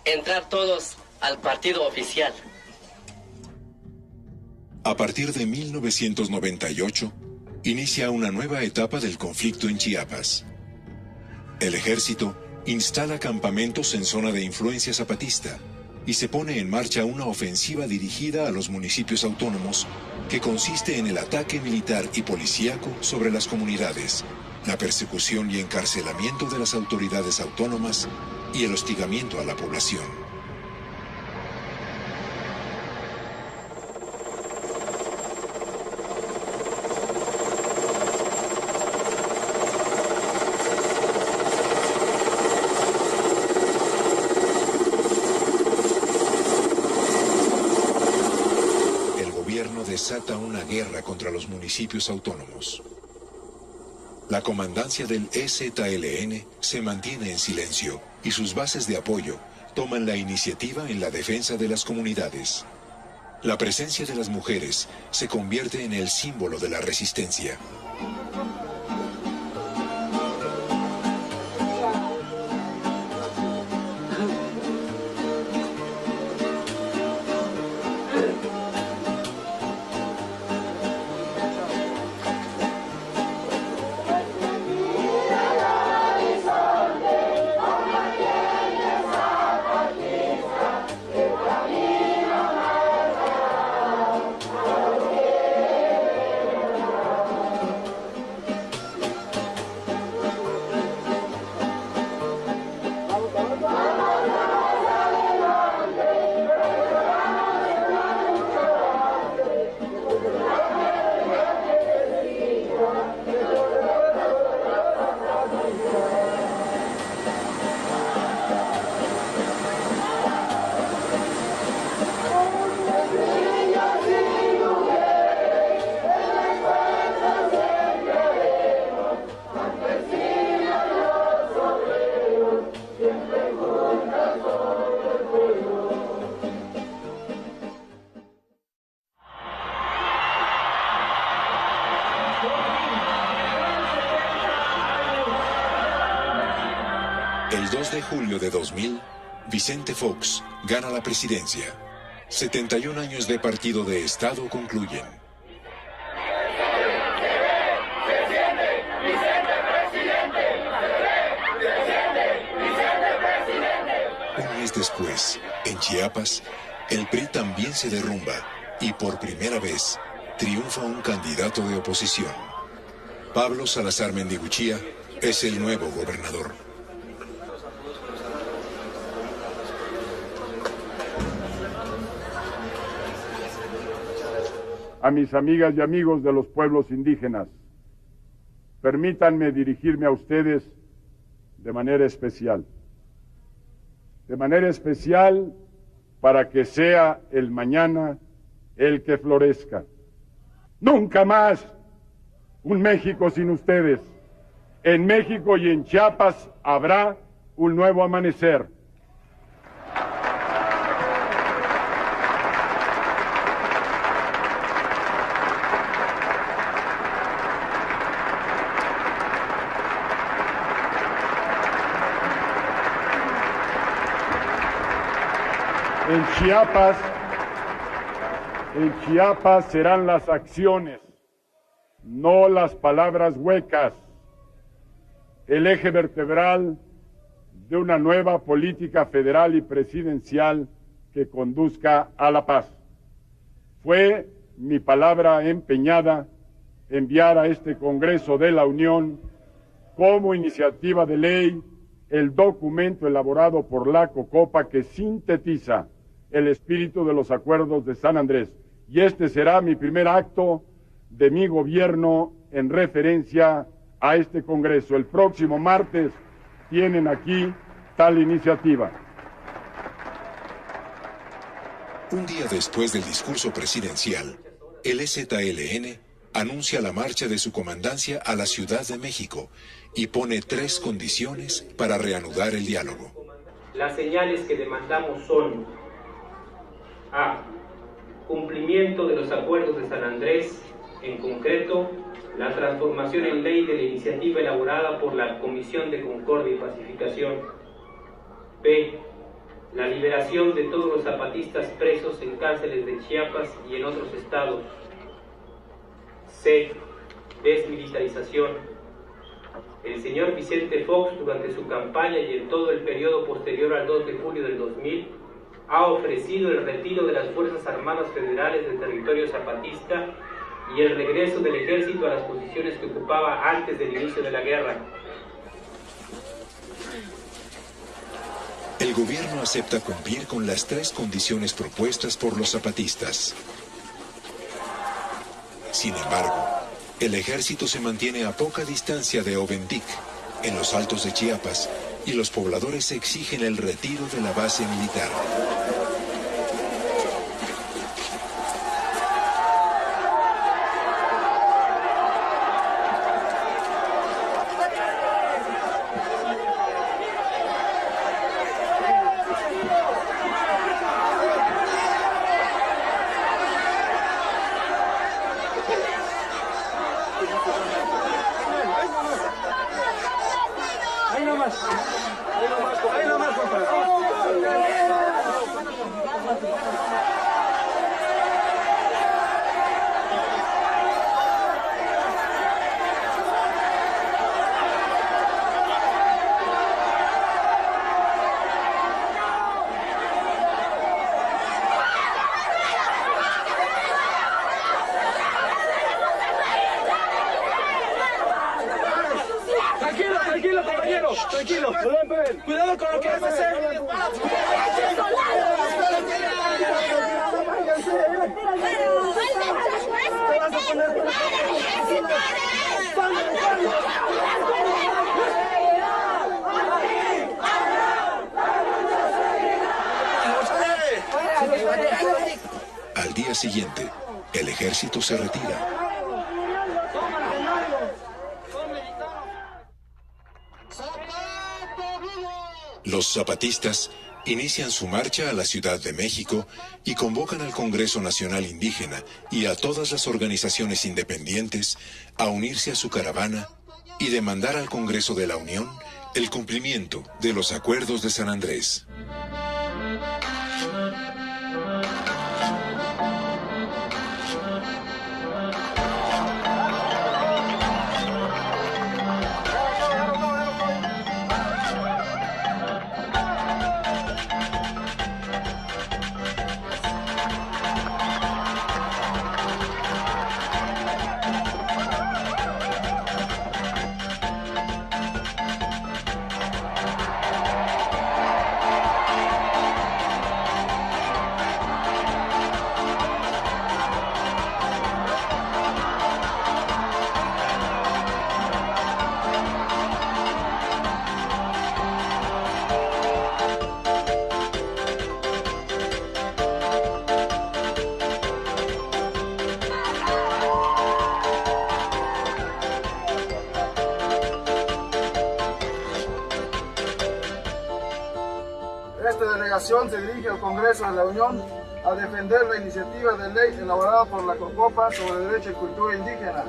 Speaker 25: entrar todos al partido oficial.
Speaker 2: A partir de 1998, inicia una nueva etapa del conflicto en Chiapas. El ejército instala campamentos en zona de influencia zapatista y se pone en marcha una ofensiva dirigida a los municipios autónomos que consiste en el ataque militar y policíaco sobre las comunidades, la persecución y encarcelamiento de las autoridades autónomas y el hostigamiento a la población. Desata una guerra contra los municipios autónomos. La comandancia del EZLN se mantiene en silencio y sus bases de apoyo toman la iniciativa en la defensa de las comunidades. La presencia de las mujeres se convierte en el símbolo de la resistencia. El 2 de julio de 2000, Vicente Fox gana la presidencia. 71 años de partido de Estado concluyen. Un mes después, en Chiapas, el PRI también se derrumba y por primera vez triunfa un candidato de oposición. Pablo Salazar Mendiguchía es el nuevo gobernador.
Speaker 11: A mis amigas y amigos de los pueblos indígenas, permítanme dirigirme a ustedes de manera especial. De manera especial para que sea el mañana el que florezca. Nunca más un México sin ustedes. En México y en Chiapas habrá un nuevo amanecer. En Chiapas serán las acciones, no las palabras huecas, el eje vertebral de una nueva política federal y presidencial que conduzca a la paz. Fue mi palabra empeñada enviar a este Congreso de la Unión como iniciativa de ley el documento elaborado por la COCOPA que sintetiza el espíritu de los acuerdos de San Andrés. Y este será mi primer acto de mi gobierno en referencia a este Congreso. El próximo martes tienen aquí tal iniciativa.
Speaker 2: Un día después del discurso presidencial, el EZLN anuncia la marcha de su comandancia a la Ciudad de México y pone 3 condiciones para reanudar el diálogo.
Speaker 13: Las señales que demandamos son: A. Cumplimiento de los acuerdos de San Andrés, en concreto, la transformación en ley de la iniciativa elaborada por la Comisión de Concordia y Pacificación. B. La liberación de todos los zapatistas presos en cárceles de Chiapas y en otros estados. C. Desmilitarización. El señor Vicente Fox, durante su campaña y en todo el periodo posterior al 2 de julio del 2000, ha ofrecido el retiro de las Fuerzas Armadas Federales del territorio zapatista y el regreso del ejército a las posiciones que ocupaba antes del inicio de la guerra.
Speaker 2: El gobierno acepta cumplir con las 3 condiciones propuestas por los zapatistas. Sin embargo, el ejército se mantiene a poca distancia de Oventic, en los altos de Chiapas, y los pobladores exigen el retiro de la base militar.
Speaker 3: Tranquilo, compañero, tranquilo. Cuidado con lo que vas a hacer.
Speaker 2: Al día siguiente, el ejército se retira. Los zapatistas inician su marcha a la Ciudad de México y convocan al Congreso Nacional Indígena y a todas las organizaciones independientes a unirse a su caravana y demandar al Congreso de la Unión el cumplimiento de los acuerdos de San Andrés.
Speaker 16: Esta delegación se dirige al Congreso de la Unión a defender la iniciativa de ley elaborada por la COCOPA sobre derecho y cultura indígena.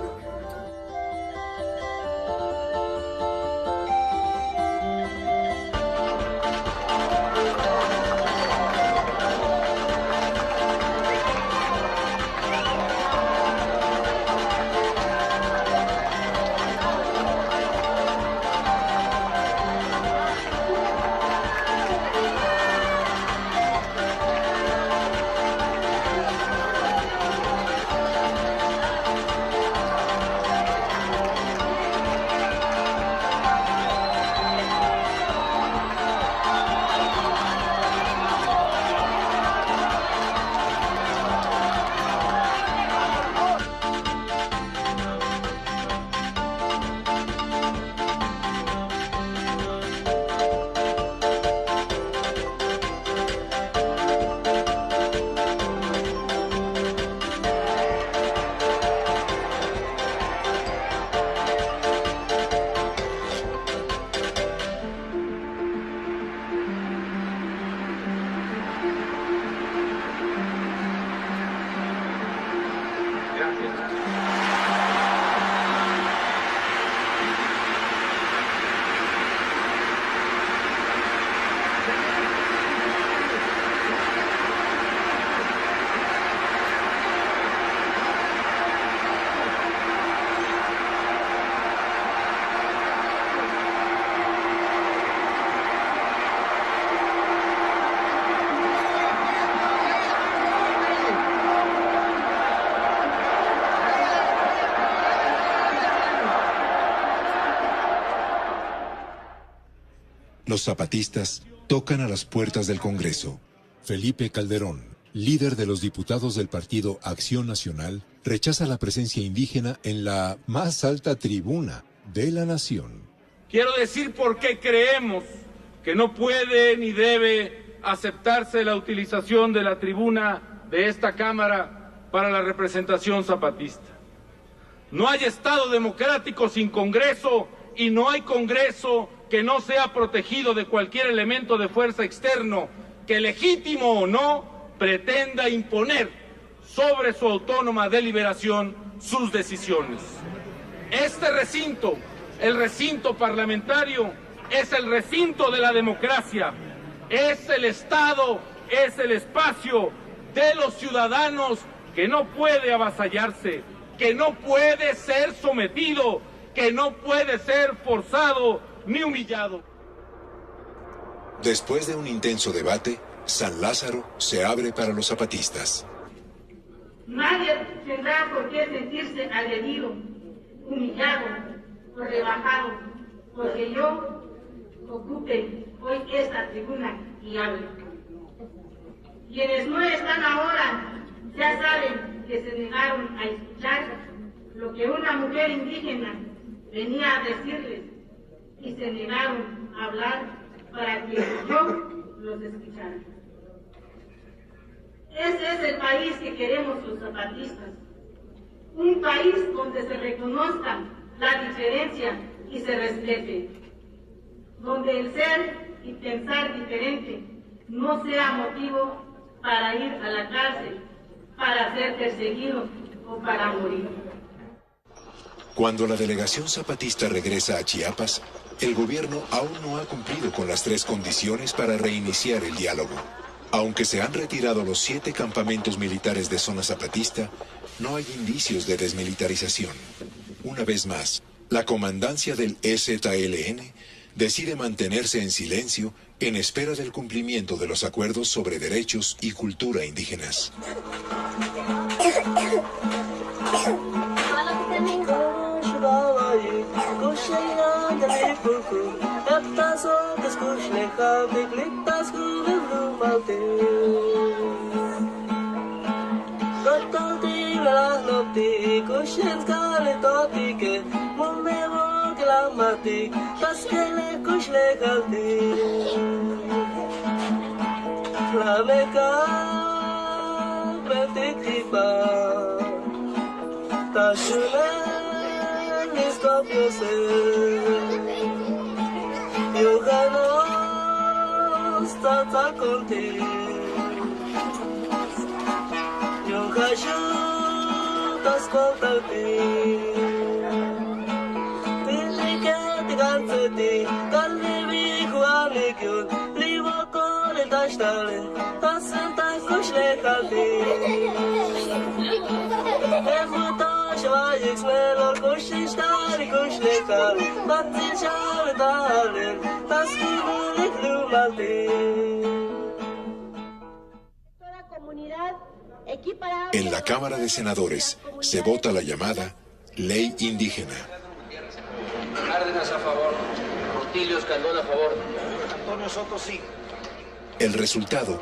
Speaker 2: Los zapatistas tocan a las puertas del Congreso. Felipe Calderón, líder de los diputados del partido Acción Nacional, rechaza la presencia indígena en la más alta tribuna de la nación.
Speaker 3: Quiero decir por qué creemos que no puede ni debe aceptarse la utilización de la tribuna de esta Cámara para la representación zapatista. No hay Estado democrático sin Congreso y no hay Congreso que no sea protegido de cualquier elemento de fuerza externo que, legítimo o no, pretenda imponer sobre su autónoma deliberación sus decisiones. Este recinto, el recinto parlamentario, es el recinto de la democracia, es el Estado, es el espacio de los ciudadanos que no puede avasallarse, que no puede ser sometido, que no puede ser forzado ni humillado.
Speaker 2: Después de un intenso debate, San Lázaro se abre para los zapatistas.
Speaker 23: Nadie tendrá por qué sentirse agredido, humillado o rebajado, porque yo ocupe hoy esta tribuna y hable. Quienes no están ahora ya saben que se negaron a escuchar lo que una mujer indígena venía a decirles y se negaron a hablar para que yo los escuchara. Ese es el país que queremos los zapatistas, un país donde se reconozca la diferencia y se respete, donde el ser y pensar diferente no sea motivo para ir a la cárcel, para ser perseguido o para morir.
Speaker 2: Cuando la delegación zapatista regresa a Chiapas, el gobierno aún no ha cumplido con las 3 condiciones para reiniciar el diálogo. Aunque se han retirado los 7 campamentos militares de zona zapatista, no hay indicios de desmilitarización. Una vez más, la comandancia del EZLN decide mantenerse en silencio en espera del cumplimiento de los acuerdos sobre derechos y cultura indígenas. En la Cámara de Senadores se vota la llamada Ley Indígena.
Speaker 10: Cárdenas a favor. Rutilio Escandón a favor. Antonio Soto sí.
Speaker 2: El resultado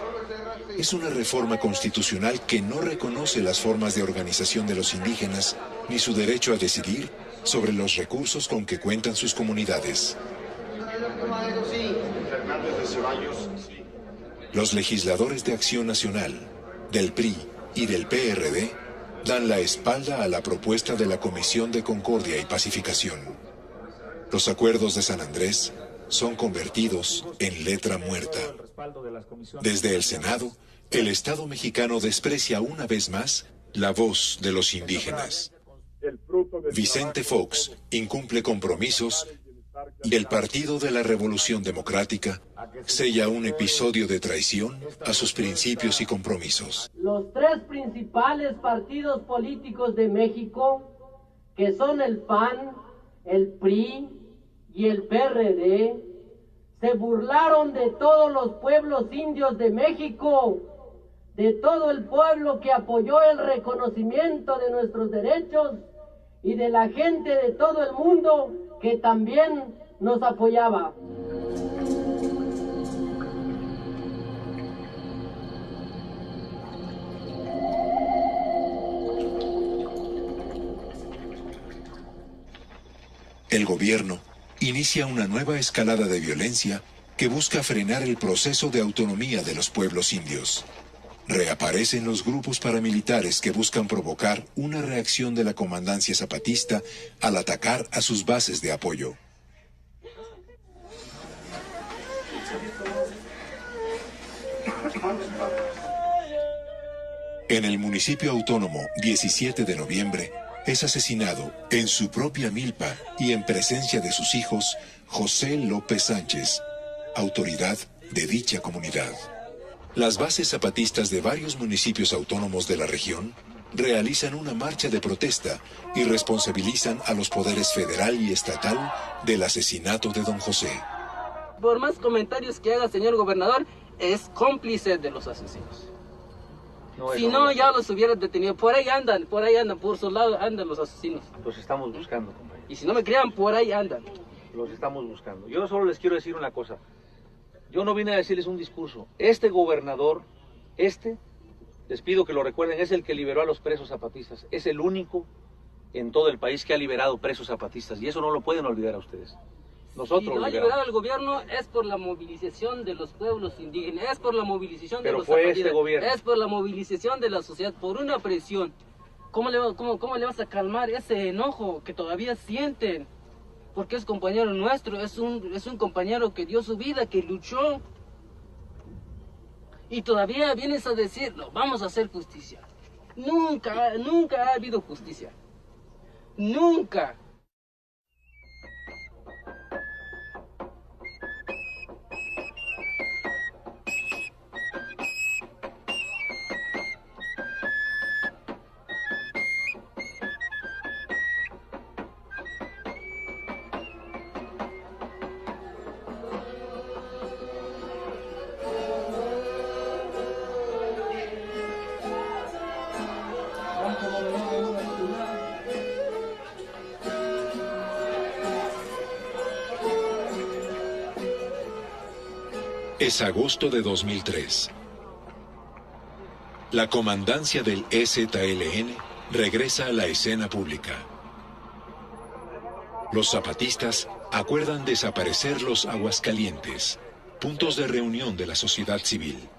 Speaker 2: es una reforma constitucional que no reconoce las formas de organización de los indígenas ni su derecho a decidir sobre los recursos con que cuentan sus comunidades. Los legisladores de Acción Nacional, del PRI y del PRD dan la espalda a la propuesta de la Comisión de Concordia y Pacificación. Los acuerdos de San Andrés son convertidos en letra muerta. Desde el Senado, el Estado mexicano desprecia una vez más la voz de los indígenas. Vicente Fox incumple compromisos y el Partido de la Revolución Democrática sella un episodio de traición a sus principios y compromisos.
Speaker 25: Los 3 principales partidos políticos de México, que son el PAN, el PRI y el PRD, se burlaron de todos los pueblos indios de México, de todo el pueblo que apoyó el reconocimiento de nuestros derechos y de la gente de todo el mundo que también nos apoyaba.
Speaker 2: El gobierno inicia una nueva escalada de violencia que busca frenar el proceso de autonomía de los pueblos indios. Reaparecen los grupos paramilitares que buscan provocar una reacción de la comandancia zapatista al atacar a sus bases de apoyo. En el municipio autónomo 17 de noviembre es asesinado en su propia milpa y en presencia de sus hijos José López Sánchez, autoridad de dicha comunidad. Las bases zapatistas de varios municipios autónomos de la región realizan una marcha de protesta y responsabilizan a los poderes federal y estatal del asesinato de don José.
Speaker 9: Por más comentarios que haga, señor gobernador, es cómplice de los asesinos. Si no, ya los hubieran detenido. Por ahí andan, por su lado andan los asesinos.
Speaker 5: Los estamos buscando, compañero.
Speaker 9: Y si no me crean, por ahí andan.
Speaker 5: Los estamos buscando. Yo solo les quiero decir una cosa. Yo no vine a decirles un discurso. Este gobernador, les pido que lo recuerden, es el que liberó a los presos zapatistas. Es el único en todo el país que ha liberado presos zapatistas. Y eso no lo pueden olvidar a ustedes. Nosotros
Speaker 9: lo ha liberado el gobierno es por la movilización de los pueblos indígenas, es por la movilización de los zapatistas, es por la movilización de la sociedad, por una presión. ¿Cómo le vas a calmar ese enojo que todavía sienten? Porque es compañero nuestro, es un compañero que dio su vida, que luchó. Y todavía vienes a decirlo, vamos a hacer justicia. Nunca ha habido justicia. Nunca.
Speaker 2: Es agosto de 2003. La comandancia del EZLN regresa a la escena pública. Los zapatistas acuerdan desaparecer los Aguascalientes, puntos de reunión de la sociedad civil.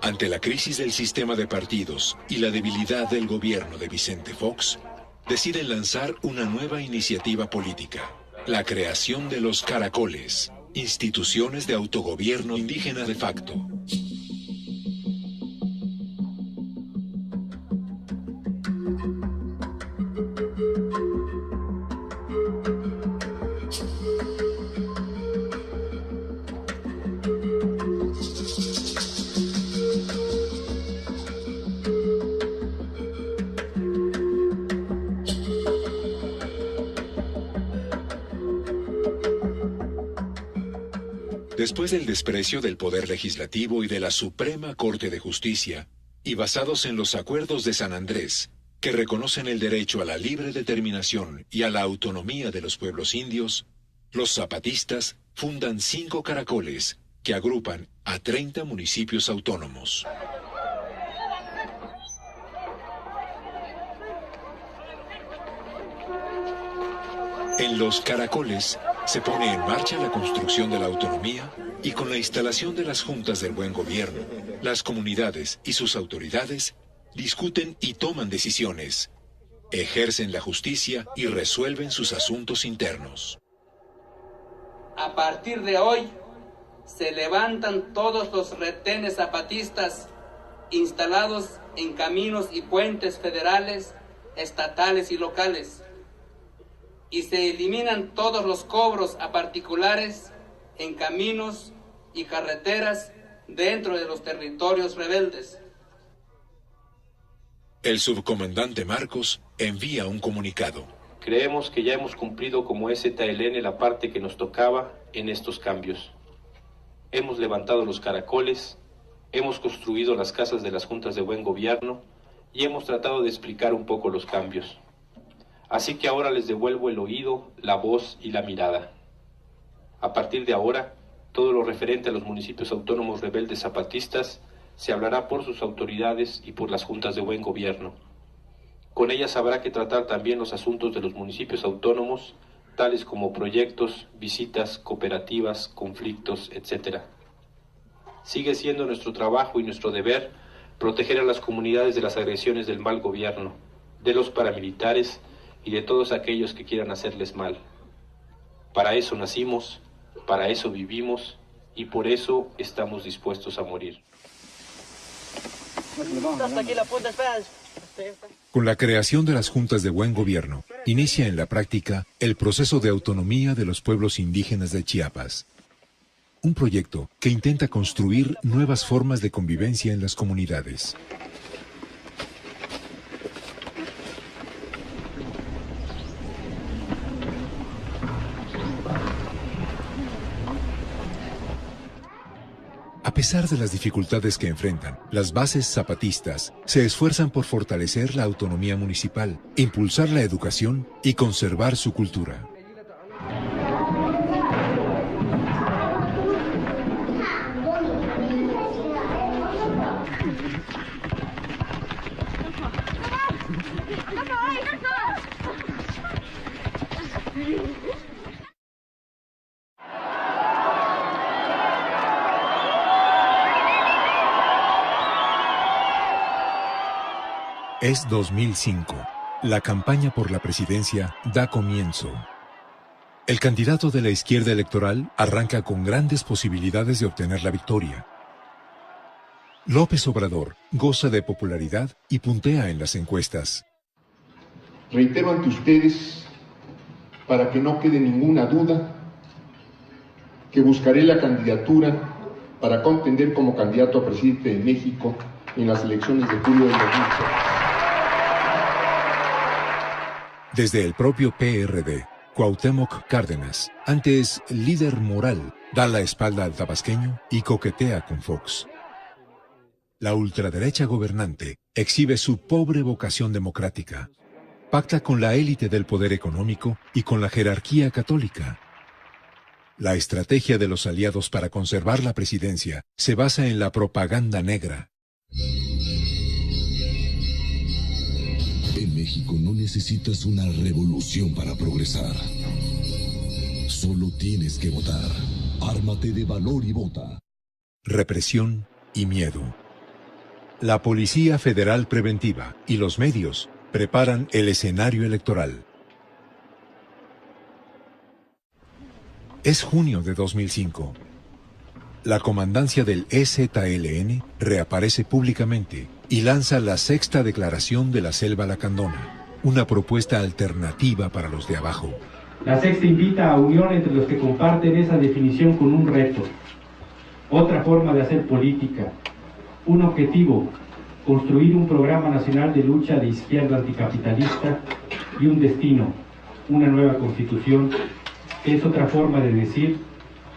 Speaker 2: Ante la crisis del sistema de partidos y la debilidad del gobierno de Vicente Fox, deciden lanzar una nueva iniciativa política, la creación de los caracoles, instituciones de autogobierno indígena de facto. Después del desprecio del Poder Legislativo y de la Suprema Corte de Justicia, y basados en los acuerdos de San Andrés, que reconocen el derecho a la libre determinación y a la autonomía de los pueblos indios, los zapatistas fundan 5 caracoles que agrupan a 30 municipios autónomos. En los caracoles se pone en marcha la construcción de la autonomía y con la instalación de las juntas del buen gobierno, las comunidades y sus autoridades discuten y toman decisiones, ejercen la justicia y resuelven sus asuntos internos.
Speaker 9: A partir de hoy se levantan todos los retenes zapatistas instalados en caminos y puentes federales, estatales y locales, y se eliminan todos los cobros a particulares en caminos y carreteras dentro de los territorios rebeldes.
Speaker 2: El subcomandante Marcos envía un comunicado.
Speaker 13: Creemos que ya hemos cumplido como EZLN la parte que nos tocaba en estos cambios. Hemos levantado los caracoles, hemos construido las casas de las juntas de buen gobierno y hemos tratado de explicar un poco los cambios. Así que ahora les devuelvo el oído, la voz y la mirada. A partir de ahora, todo lo referente a los municipios autónomos rebeldes zapatistas se hablará por sus autoridades y por las juntas de buen gobierno. Con ellas habrá que tratar también los asuntos de los municipios autónomos tales como proyectos, visitas, cooperativas, conflictos, etc. Sigue siendo nuestro trabajo y nuestro deber proteger a las comunidades de las agresiones del mal gobierno, de los paramilitares y de todos aquellos que quieran hacerles mal. Para eso nacimos, para eso vivimos y por eso estamos dispuestos a morir.
Speaker 2: Con la creación de las juntas de buen gobierno, inicia en la práctica el proceso de autonomía de los pueblos indígenas de Chiapas. Un proyecto que intenta construir nuevas formas de convivencia en las comunidades. A pesar de las dificultades que enfrentan, las bases zapatistas se esfuerzan por fortalecer la autonomía municipal, impulsar la educación y conservar su cultura. Es 2005. La campaña por la presidencia da comienzo. El candidato de la izquierda electoral arranca con grandes posibilidades de obtener la victoria. López Obrador goza de popularidad y puntea en las encuestas.
Speaker 17: Reitero ante ustedes, para que no quede ninguna duda, que buscaré la candidatura para contender como candidato a presidente de México en las elecciones de julio del 2006.
Speaker 2: Desde el propio PRD, Cuauhtémoc Cárdenas, antes líder moral, da la espalda al tabasqueño y coquetea con Fox. La ultraderecha gobernante exhibe su pobre vocación democrática. Pacta con la élite del poder económico y con la jerarquía católica. La estrategia de los aliados para conservar la presidencia se basa en la propaganda negra.
Speaker 18: En México no necesitas una revolución para progresar. Solo tienes que votar. Ármate de valor y vota.
Speaker 2: Represión y miedo. La Policía Federal Preventiva y los medios preparan el escenario electoral. Es junio de 2005. La comandancia del EZLN reaparece públicamente y lanza la sexta declaración de la Selva Lacandona, una propuesta alternativa para los de abajo.
Speaker 19: La sexta invita a unión entre los que comparten esa definición con un reto, otra forma de hacer política, un objetivo, construir un programa nacional de lucha de izquierda anticapitalista y un destino, una nueva constitución, que es otra forma de decir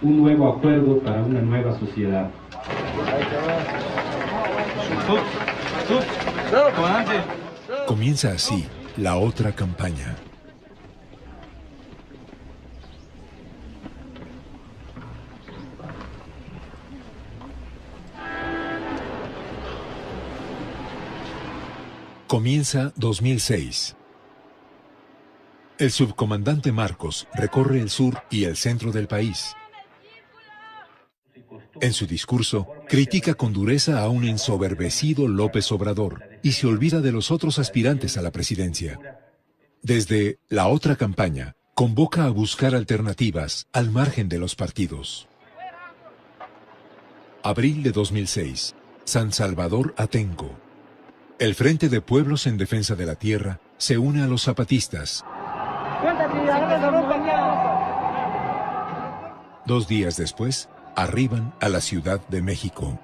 Speaker 19: un nuevo acuerdo para una nueva sociedad.
Speaker 2: Comienza así la otra campaña. Comienza 2006. El subcomandante Marcos recorre el sur y el centro del país. En su discurso, critica con dureza a un ensoberbecido López Obrador y se olvida de los otros aspirantes a la presidencia. Desde la otra campaña, convoca a buscar alternativas al margen de los partidos. Abril de 2006. San Salvador Atenco. El Frente de Pueblos en Defensa de la Tierra se une a los zapatistas. 2 días después, arriban a la Ciudad de México.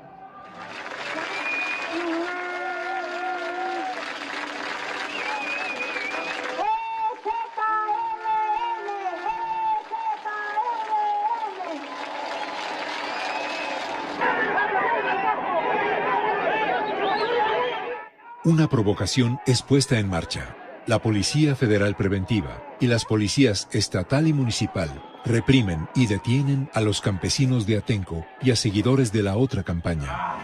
Speaker 2: Una provocación es puesta en marcha. La Policía Federal Preventiva y las policías estatal y municipal reprimen y detienen a los campesinos de Atenco y a seguidores de la otra campaña.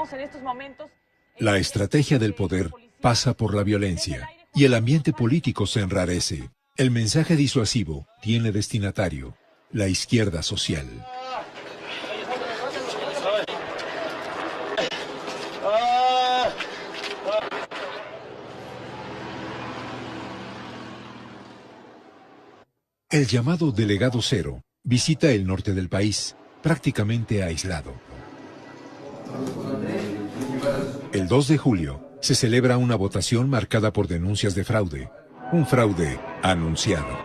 Speaker 1: vemos en estos momentos.
Speaker 2: La estrategia del poder pasa por la violencia y el ambiente político se enrarece. El mensaje disuasivo tiene destinatario, la izquierda social. El llamado Delegado Cero visita el norte del país, prácticamente aislado. El 2 de julio se celebra una votación marcada por denuncias de fraude, un fraude anunciado.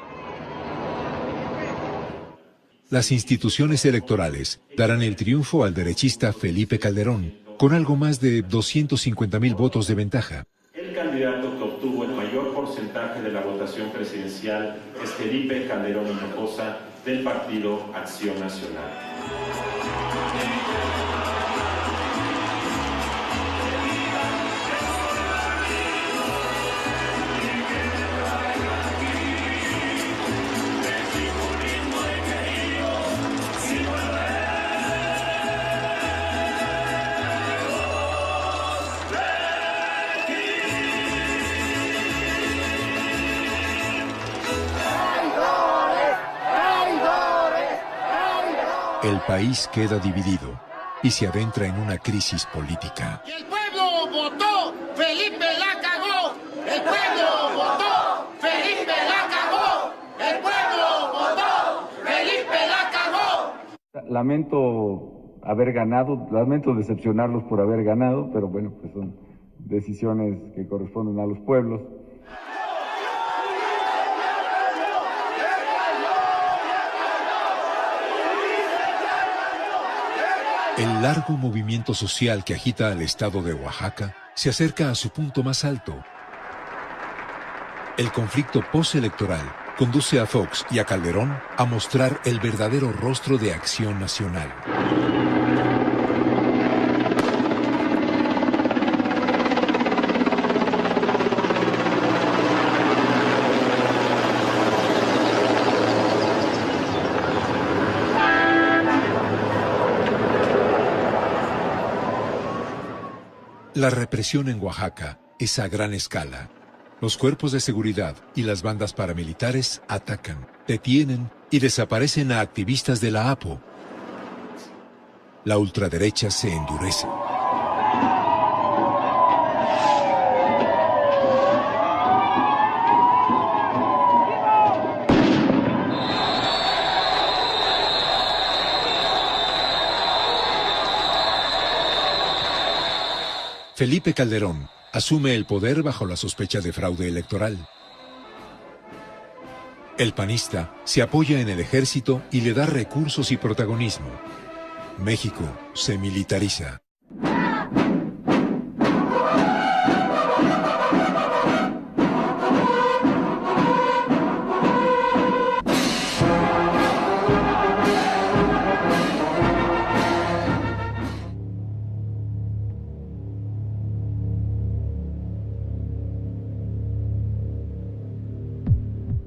Speaker 2: Las instituciones electorales darán el triunfo al derechista Felipe Calderón, con algo más de 250,000 votos de ventaja.
Speaker 7: El candidato que obtuvo el mayor porcentaje de la votación presidencial es Felipe Calderón Hinojosa, del Partido Acción Nacional.
Speaker 2: El país queda dividido y se adentra en una crisis política.
Speaker 24: El pueblo votó, Felipe la cagó. El pueblo votó, Felipe la cagó. El pueblo votó, Felipe la cagó.
Speaker 20: Lamento haber ganado, lamento decepcionarlos por haber ganado, pero bueno, pues son decisiones que corresponden a los pueblos.
Speaker 2: El largo movimiento social que agita al estado de Oaxaca se acerca a su punto más alto. El conflicto postelectoral conduce a Fox y a Calderón a mostrar el verdadero rostro de Acción Nacional. La represión en Oaxaca es a gran escala. Los cuerpos de seguridad y las bandas paramilitares atacan, detienen y desaparecen a activistas de la APO. La ultraderecha se endurece. Felipe Calderón asume el poder bajo la sospecha de fraude electoral. El panista se apoya en el ejército y le da recursos y protagonismo. México se militariza.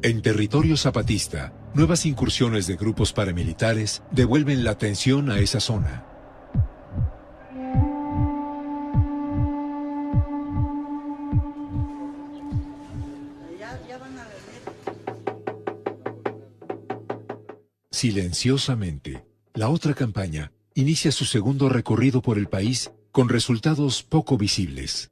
Speaker 2: En territorio zapatista, nuevas incursiones de grupos paramilitares devuelven la tensión a esa zona. Silenciosamente, la otra campaña inicia su segundo recorrido por el país con resultados poco visibles.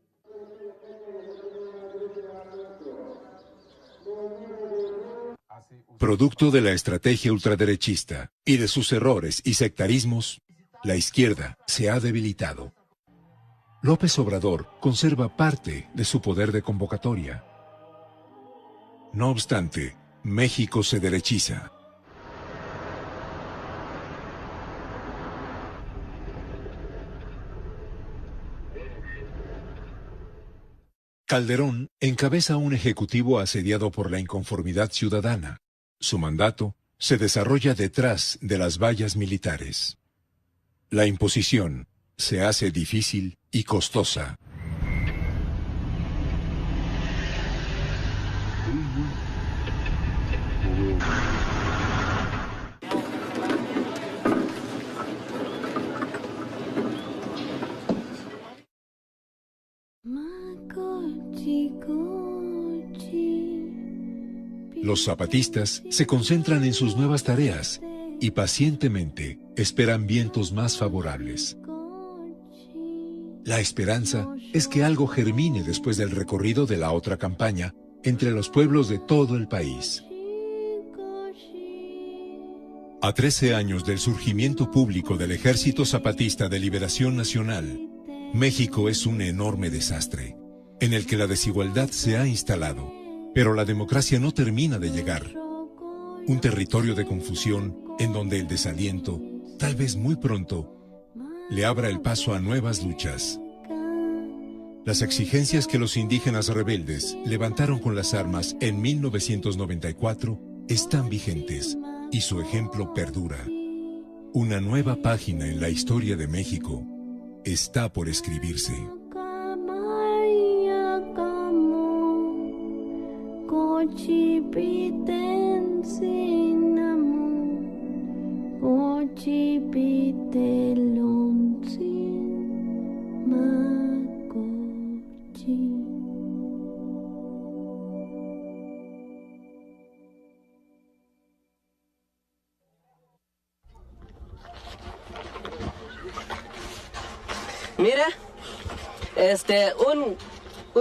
Speaker 2: Producto de la estrategia ultraderechista y de sus errores y sectarismos, la izquierda se ha debilitado. López Obrador conserva parte de su poder de convocatoria. No obstante, México se derechiza. Calderón encabeza un ejecutivo asediado por la inconformidad ciudadana. Su mandato se desarrolla detrás de las vallas militares. La imposición se hace difícil y costosa. Los zapatistas se concentran en sus nuevas tareas y pacientemente esperan vientos más favorables. La esperanza es que algo germine después del recorrido de la otra campaña entre los pueblos de todo el país. A 13 años del surgimiento público del Ejército Zapatista de Liberación Nacional, México es un enorme desastre, en el que la desigualdad se ha instalado, pero la democracia no termina de llegar. Un territorio de confusión en donde el desaliento, tal vez muy pronto, le abra el paso a nuevas luchas. Las exigencias que los indígenas rebeldes levantaron con las armas en 1994 están vigentes y su ejemplo perdura. Una nueva página en la historia de México está por escribirse.
Speaker 25: Mira,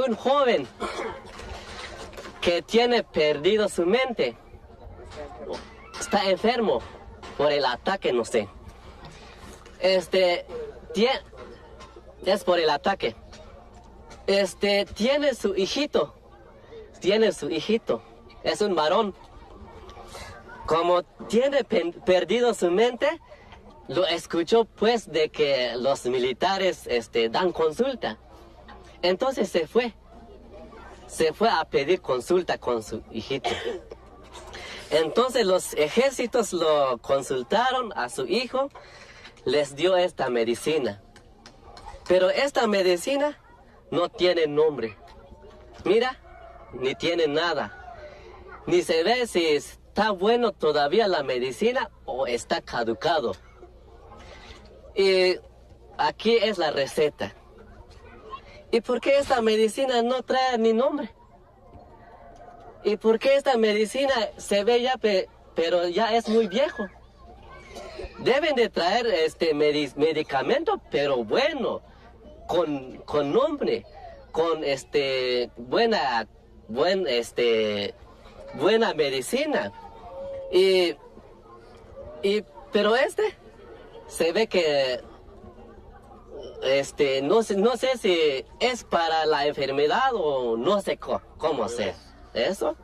Speaker 25: un joven que tiene perdido su mente, está enfermo por el ataque, no sé. Es por el ataque. Tiene su hijito, es un varón. Como tiene perdido su mente, lo escuchó pues de que los militares dan consulta. Entonces se fue a pedir consulta con su hijito. Entonces los ejércitos lo consultaron a su hijo, les dio esta medicina. Pero esta medicina no tiene nombre. Mira, ni tiene nada. Ni se ve si está bueno todavía la medicina o está caducado. Y aquí es la receta. ¿Y por qué esta medicina no trae ni nombre? ¿Y por qué esta medicina se ve ya, pero ya es muy viejo? Deben de traer medicamento, pero bueno, con nombre, con buena medicina. Pero se ve que no sé si es para la enfermedad o no sé cómo ser. ¿Eso?